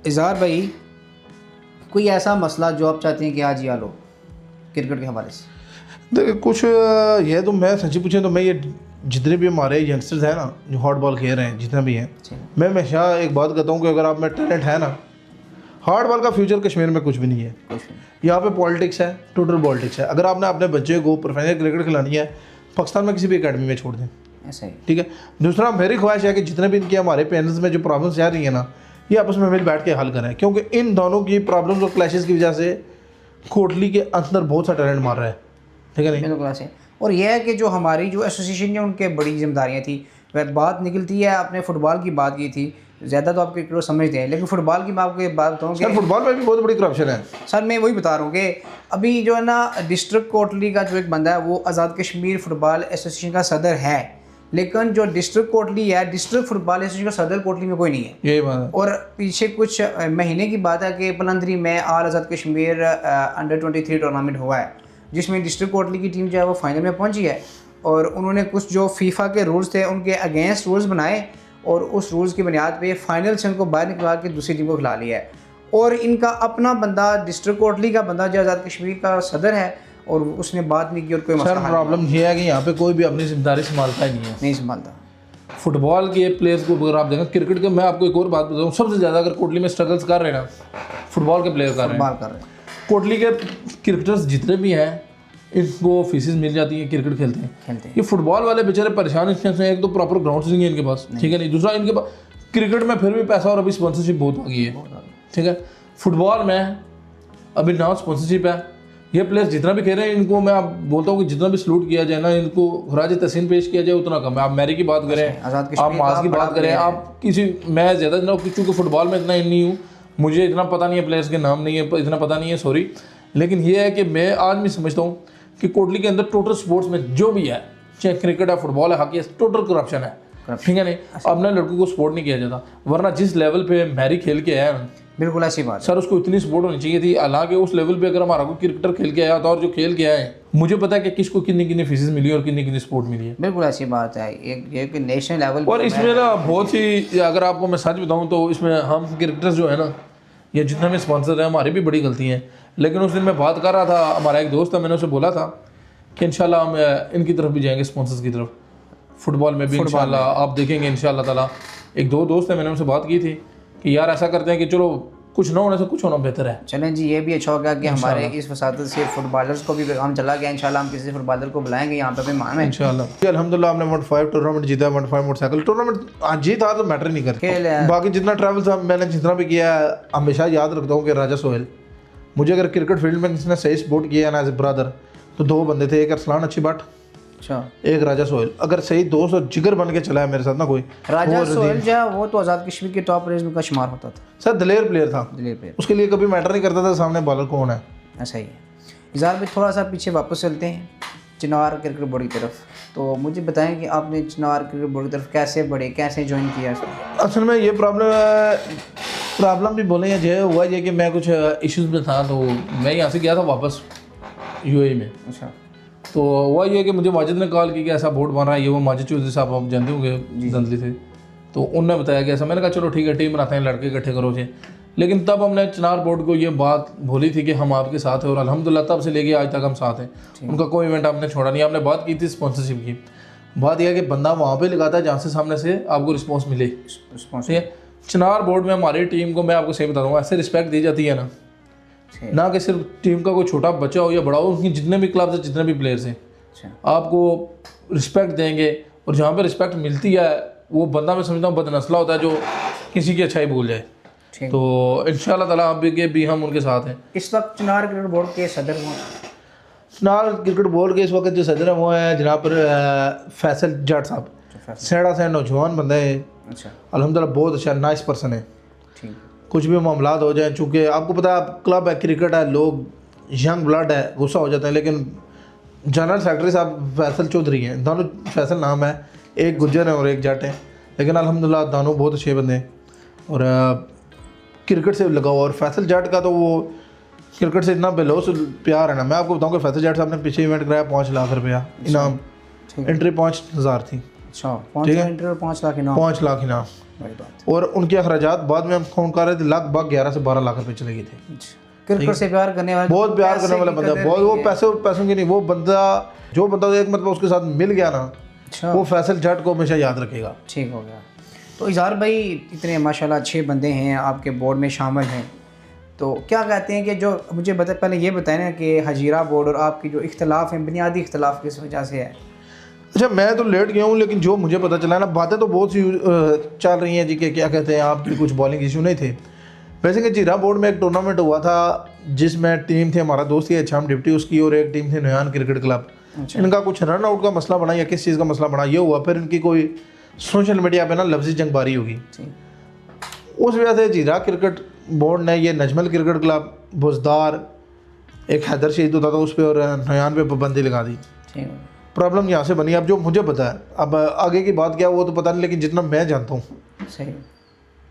इज़हार भाई, कोई ऐसा मसला जो आप चाहते हैं कि आज ही हल हो क्रिकेट के हवाले से? देखिए कुछ ये तो मैं सच्ची पूछें तो मैं ये जितने भी हमारे यंगस्टर्स हैं ना जो हॉट बॉल खेल रहे हैं, जितना भी हैं, मैं हमेशा एक बात कहता हूँ कि अगर आप में टैलेंट है ना, हार्ड बॉल का फ्यूचर कश्मीर में कुछ भी नहीं है। यहाँ पे पॉलिटिक्स है, टोटल पॉलिटिक्स है। अगर आपने अपने बच्चे को प्रोफेशनल क्रिकेट खिलानी है, पाकिस्तान में किसी भी एकेडमी में छोड़ दें, ऐसा ही, ठीक है। दूसरा मेरी ख्वाहिश है कि जितने भी इनके हमारे पेरेंट्स में जो प्रॉब्लम्स आ रही है ना, ये आपस में मिल बैठ के हल करें, क्योंकि इन दोनों की प्रॉब्लम्स और क्लैशेस की वजह से कोटली के अंदर बहुत सा टैलेंट मार रहा है, ठीक है नहीं। और यह है कि जो हमारी जो एसोसिएशन है उनके बड़ी जिम्मेदारियाँ थी, वह बात निकलती है, आपने फुटबॉल की बात की थी, ज़्यादा तो आप क्रिकेट समझते हैं, लेकिन फुटबॉल की मैं आपको बात बताऊँ कि फुटबॉल में भी बहुत बड़ी करप्शन है सर। मैं वही बता रहा हूँ कि अभी जो है ना डिस्ट्रिक्ट कोटली का जो एक बंदा है वो आज़ाद कश्मीर फुटबॉल एसोसिएशन का सदर है, लेकिन जो डिस्ट्रिक्ट कोटली है, डिस्ट्रिक्ट फुटबॉल एसोसिएशन का सदर कोटली में कोई नहीं है, यही बात है। और पीछे कुछ महीने की बात है कि पलंदरी में आल आज़ाद कश्मीर अंडर-23 टूर्नामेंट हुआ है, जिसमें डिस्ट्रिक्ट कोटली की टीम जो है वो फाइनल में पहुंची है, और उन्होंने कुछ जो फीफा के रूल्स थे उनके अगेंस्ट रूल्स बनाए, और उस रूल्स की बुनियाद पे फाइनल से उनको बाहर निकलवा के दूसरी टीम को खिला लिया है। और इनका अपना बंदा डिस्ट्रिक्ट कोटली का बंदा जो आज़ाद कश्मीर का सदर है, और उसने बात नहीं की और कोई मसला। प्रॉब्लम ये है कि यहाँ पे कोई भी अपनी जिम्मेदारी संभालता ही नहीं संभालता। फुटबॉल के प्लेयर्स को अगर आप देखें, क्रिकेट के मैं आपको एक और बात बताऊँ, सबसे ज़्यादा अगर कोटली में स्ट्रगल्स कर रहे हैं ना, फुटबॉल के प्लेयर कर रहे हैं। कोटली के क्रिकेटर्स जितने भी हैं इनको फीसेस मिल जाती है, क्रिकेट खेलते हैं। ये फुटबॉल वाले बेचारे परेशान इसके से, एक तो प्रॉपर ग्राउंड नहीं है इनके पास, ठीक है नहीं, दूसरा इनके पास क्रिकेट में फिर भी पैसा और अभी स्पॉन्सरशिप बहुत आ गई है, ठीक है। फुटबॉल में अभी ना स्पॉन्सरशिप है, ये प्लेयर्स जितना भी खेल रहे हैं इनको मैं आप बोलता हूँ कि जितना भी सलूट किया जाए ना, इनको खराज तहसीन पेश किया जाए उतना कम है। आप मैरी की बात करें, आप मास की बात करें, आप किसी, मैं ज़्यादा चूँकि फुटबॉल में इतना नहीं हूँ, मुझे इतना पता नहीं है, प्लेयर्स के नाम नहीं है, इतना पता नहीं है, सॉरी, लेकिन ये है कि मैं आज भी समझता हूँ कि कोटली के अंदर टोटल स्पोर्ट्स में जो भी है, चाहे क्रिकेट है, फुटबॉल है, हॉकी है, टोटल करप्शन है, ठीक है नहीं। अपने लड़कों को सपोर्ट नहीं किया जाता, वरना जिस लेवल पे मैरी खेल के आया, बिल्कुल ऐसी बात सर, उसको इतनी सपोर्ट होनी चाहिए थी। हालांकि उस लेवल पे अगर हमारा कोई क्रिकेटर खेल के आया था और जो खेल के आए, मुझे पता है कि किसको कितनी कितनी फीसेस मिली और कितनी कितनी सपोर्ट मिली है। बिल्कुल ऐसी बात है, एक नेशनल लेवल। और इसमें ना बहुत ही, अगर आपको मैं सच बताऊँ तो इसमें हम क्रिकेटर्स जो है ना, या जितना भी स्पॉन्सर है, हमारी भी बड़ी गलती है। लेकिन उस दिन मैं बात कर रहा था, हमारा एक दोस्त था, मैंने उसे बोला था कि इंशाल्लाह हम इनकी तरफ भी जाएंगे, स्पॉन्सर्स की तरफ, फुटबॉल में भी इंशाल्लाह आप देखेंगे इंशाल्लाह ताला। एक दो दोस्त है, मैंने उनसे बात की थी कि यार ऐसा करते हैं कि चलो कुछ ना होने से कुछ होना बेहतर है। चलें जी, ये भी अच्छा होगा कि हमारे इस वसादत से फुटबॉलर्स को भी हम चला गया। इंशाल्लाह हम किसी फुटबॉलर को बुलाएंगे यहाँ पे मेहमान है इंशाल्लाह। अल्हम्दुलिल्लाह हमने 15 टूर्नामेंट जीता है, 15 मोटरसाइकिल टूर्नामेंट। जीत हार तो मैटर नहीं खेल करता। है। बाकी जितना ट्रैवल था मैंने जितना भी किया है, हमेशा याद रखता हूँ कि राजा सोहेल, मुझे अगर क्रिकेट फील्ड में किसी ने सही सपोर्ट किया है ना एज ए ब्रदर, तो दो बंदे थे, एक अरसलान अच्छी भट्ट, अच्छा, एक राजा सोहेल। अगर सही दोस्त और जिगर बन के चला है मेरे साथ ना कोई, राजा सोहेल जो है वो तो आज़ाद कश्मीर के टॉप प्लेयर्स में का शुमार होता था। सर दिलेर प्लेयर था, दिलीप पे उसके लिए कभी मैटर नहीं करता था सामने बॉलर कौन है। ऐसा ही है। इज़हार भाई थोड़ा सा पीछे वापस चलते हैं चिनार क्रिकेट बोर्ड की तरफ। तो मुझे बताएं कि आपने चिनार क्रिकेट बोर्ड की तरफ कैसे बढ़े, कैसे ज्वाइन किया इसमें? असल में ये प्रॉब्लम भी बोले जो है हुआ ये कि मैं कुछ इश्यूज में था, तो मैं यहाँ से गया था वापस यूएई में। अच्छा, तो हुआ ये कि मुझे माजिद ने कॉल की कि ऐसा बोर्ड बन रहा है, ये वो माजिद चौधरी साहब आप जानते होंगे दंदली से, तो उनने बताया कि ऐसा। मैंने कहा चलो ठीक है, टीम बनाते हैं, लड़के इकट्ठे करो जी। लेकिन तब हमने चिनार बोर्ड को ये बात बोली थी कि हम आपके साथ हैं, और अल्हम्दुलिल्लाह तब से लेके आज तक हम साथ हैं। उनका कोई इवेंट आपने छोड़ा नहीं। हमने बात की थी स्पॉन्सरशिप की। बात यह है कि बंदा वहाँ पे लगाता है जहाँ से सामने से आपको रिस्पॉन्स मिले। ठीक है, चिनार बोर्ड में हमारी टीम को मैं आपको सही बता दूँगा, ऐसे रिस्पेक्ट दी जाती है ना कि सिर्फ टीम का कोई छोटा बच्चा हो या बड़ा हो, उनकी जितने भी क्लब्स हैं, जितने भी प्लेयर्स हैं, आपको रिस्पेक्ट देंगे। और जहाँ पे रिस्पेक्ट मिलती है वो बंदा मैं समझता हूँ बदनस्ला होता है जो किसी की अच्छाई भूल जाए। तो इंशाल्लाह ताला आप भी हम उनके साथ हैं। इस वक्त चिनार क्रिकेट बोर्ड के सदर हुआ, चिनार क्रिकेट बोर्ड के इस वक्त जो सदर हैं वो है जनाब पर फैसल जाट साहब। सेड़ा से नौजवान बंदा है, अच्छा, अल्हम्दुलिल्लाह बहुत अच्छा नाइस पर्सन है। ठीक, कुछ भी मामला हो जाए, चूँकि आपको पता है क्लब है, क्रिकेट है, लोग यंग ब्लड है, गुस्सा हो जाते हैं। लेकिन जनरल सेक्रेटरी साहब फैसल चौधरी हैं, दोनों फैसल नाम है, एक गुज्जर है और एक जट है, लेकिन अल्हम्दुलिल्लाह दोनों बहुत अच्छे बंदे हैं और क्रिकेट से लगा हुआ। और फैसल जट का तो वो क्रिकेट से इतना बेलोस प्यार है ना, मैं आपको बताऊँ कि फैसल जट साहब ने पीछे इवेंट कराया 5 लाख रुपया इनाम, एंट्री 5,000 थी। अच्छा, 5 लाख इनाम, 5 लाख इनाम, बड़ी बात। और उनके अखराजात बाद में हम काउंट कर रहे थे, लगभग 11 से 12 लाख रुपए चले गए थे। क्रिकेट से प्यार करने वाला, बहुत प्यार करने वाला बंदा, बहुत, वो पैसों की नहीं, वो बंदा जो बंदा एक मतलब उसके साथ मिल गया ना, अच्छा, वो फैसल जट को हमेशा याद रखेगा। ठीक हो गया। तो इज़हार भाई इतने माशाल्लाह अच्छे बंदे हैं आपके बोर्ड में शामिल हैं, तो क्या कहते हैं कि जो मुझे पहले ये बताएं ना कि हजीरा बोर्ड और आपकी जो इख्तलाफ हैं, बुनियादी इख्तलाफ किस वजह से है? अच्छा, मैं तो लेट गया हूँ, लेकिन जो मुझे पता चला ना, बातें तो बहुत सी चल रही हैं जी कि क्या कहते हैं आपकी कुछ बॉलिंग इशू नहीं थे। वैसे कि जीरा बोर्ड में एक टूर्नामेंट हुआ था जिसमें टीम थे हमारा दोस्त ही शाम डिप्टी उसकी, और एक टीम थी नयान क्रिकेट क्लब। इनका कुछ रन आउट का मसला बना या किस चीज़ का मसला बना ये हुआ, फिर इनकी कोई सोशल मीडिया पे ना लफ्ज़ी जंगबारी होगी। उस वजह से जीरा क्रिकेट बोर्ड ने ये नजमल क्रिकेट क्लब, बुजदार, एक हैदर शहीद होता था उस पर, और नयान पे पाबंदी लगा दी। प्रॉब्लम यहाँ से बनी। अब जो मुझे पता है, अब आगे की बात क्या वो तो पता नहीं, लेकिन जितना मैं जानता हूँ सही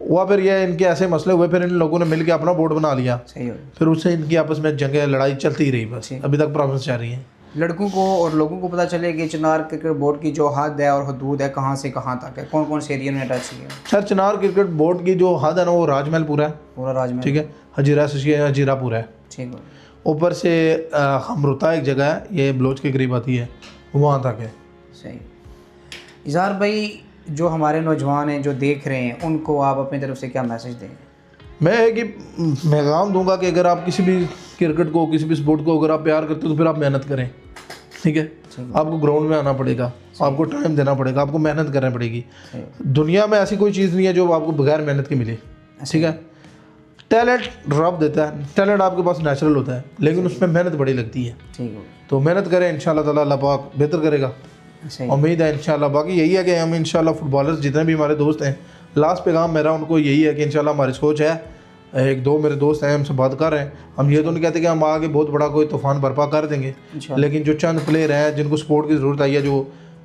हुआ, फिर ये इनके ऐसे मसले हुए, फिर इन लोगों ने मिलकर अपना बोर्ड बना लिया, सही हो। फिर उससे इनकी आपस में जंगें लड़ाई चलती ही रही, बस अभी तक प्रॉब्लम्स चल रही हैं। लड़कों को और लोगों को पता चले कि चिनार क्रिकेट बोर्ड की जो हद है और हदूद है कहाँ से कहाँ तक है, कौन कौन से एरिया में टच किया? सर चिनार क्रिकेट बोर्ड की जो हद है ना वो राजमहल पूरा है, पूरा राजमहल, ठीक है, हजीरा से हजीरा पूरा है, ठीक है। ऊपर से हमरुता एक जगह है, ये बलोच के करीब आती है, वहाँ तक है। सही। इज़हार भाई जो हमारे नौजवान हैं जो देख रहे हैं, उनको आप अपनी तरफ से क्या मैसेज देंगे? मैं एक ही पैगाम दूंगा कि अगर आप किसी भी क्रिकेट को, किसी भी स्पोर्ट को अगर आप प्यार करते हो तो फिर आप मेहनत करें। ठीक है, आपको ग्राउंड में आना पड़ेगा, आपको टाइम देना पड़ेगा, आपको मेहनत करनी पड़ेगी। दुनिया में ऐसी कोई चीज़ नहीं है जो आपको बगैर मेहनत के मिले। ठीक है, टैलेंट रब देता है, टैलेंट आपके पास नेचुरल होता है, लेकिन उसमें मेहनत बड़ी लगती है। ठीक है, तो मेहनत करें, इंशाल्लाह ताला अल्लाह पाक बेहतर करेगा, उम्मीद है इंशाल्लाह। बाकी यही है कि हम इंशाल्लाह फुटबॉलर्स जितने भी हमारे दोस्त हैं, लास्ट पैगाम मेरा उनको यही है कि इंशाल्लाह हमारे कोच है, एक दो मेरे दोस्त हैं, हमसे बात कर रहे हैं। हम ये तो नहीं कहते कि हम आगे बहुत बड़ा कोई तूफान बर्पा कर देंगे, लेकिन जो चंद प्लेयर हैं जिनको सपोर्ट की ज़रूरत आई है, जो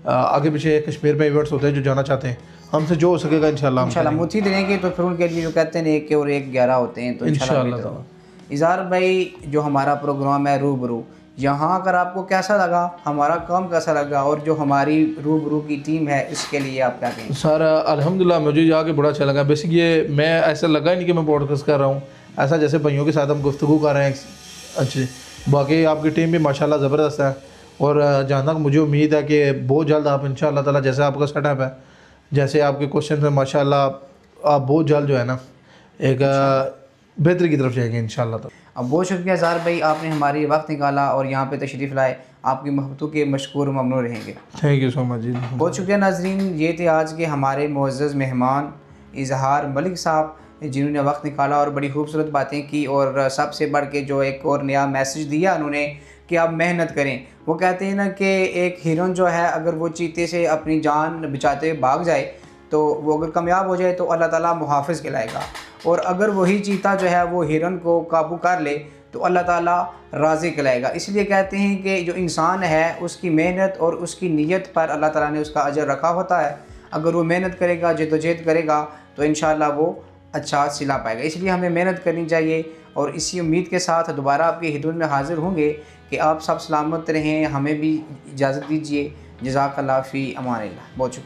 आगे पीछे कश्मीर में इवेंट्स होते हैं, जो जाना चाहते हैं, हमसे जो हो सकेगा इंशाल्लाह मुझी देंगे। तो फिर उनके लिए जो कहते हैं 1 और 1 11 होते हैं, तो इंशाल्लाह। इज़हार भाई जो हमारा प्रोग्राम है रूबरू, यहाँ अगर आपको कैसा लगा, हमारा काम कैसा लगा, और जो हमारी रूबरू की टीम है इसके लिए आप क्या कहेंगे? सर अल्हम्दुलिल्लाह मुझे जाके बड़ा अच्छा लगा। बेसिक ये मैं ऐसा लगा ही नहीं कि मैं पॉडकास्ट कर रहा हूँ, ऐसा जैसे भाइयों के साथ हम गुफ्तगू कर रहे हैं। अच्छे, बाकी आपकी टीम भी माशाल्लाह ज़बरदस्त है, और जहाँ तक मुझे उम्मीद है कि बहुत जल्द आप इंशाल्लाह ताला, जैसे आपका सेटअप है, जैसे आपके क्वेश्चन में माशाल्लाह, आप बहुत जल्द जो है ना एक बेहतरी की तरफ जाएंगे इंशाल्लाह। तो अब बहुत शुक्रिया ज़ाहर भाई, आपने हमारे वक्त निकाला और यहाँ पे तशरीफ़ लाए। आपकी मोहब्बतों के मशकूर ममनून रहेंगे। थैंक यू सो मच जी। बहुत शुक्रिया नाजरीन, ये थे आज के हमारे मुअज़्ज़ज़ मेहमान इज़हार मलिक साहब, जिन्होंने वक्त निकाला और बड़ी खूबसूरत बातें की, और सबसे बढ़ के जो एक और नया मैसेज दिया उन्होंने कि आप मेहनत करें। वो कहते हैं ना कि एक हिरन जो है अगर वो चीते से अपनी जान बचाते हुए भाग जाए तो वो अगर कामयाब हो जाए तो अल्लाह ताला मुहाफ़िज़ कहलाएगा, और अगर वही चीता जो है वो हिरन को काबू कर ले तो अल्लाह ताला राज़ी कहलाएगा। इसलिए कहते हैं कि जो इंसान है उसकी मेहनत और उसकी नीयत पर अल्लाह ताला ने उसका अजर रखा होता है। अगर वो मेहनत करेगा, जद्दोजहद करेगा तो इंशाअल्लाह वो अच्छा सिला पाएगा। इसलिए हमें मेहनत करनी चाहिए, और इसी उम्मीद के साथ दोबारा आपकी खिदमत में हाज़िर होंगे कि आप सब सलामत रहें। हमें भी इजाज़त दीजिए। जज़ाकल्लाह फ़ी अमानिल्लाह। बहुत शुक्रिया।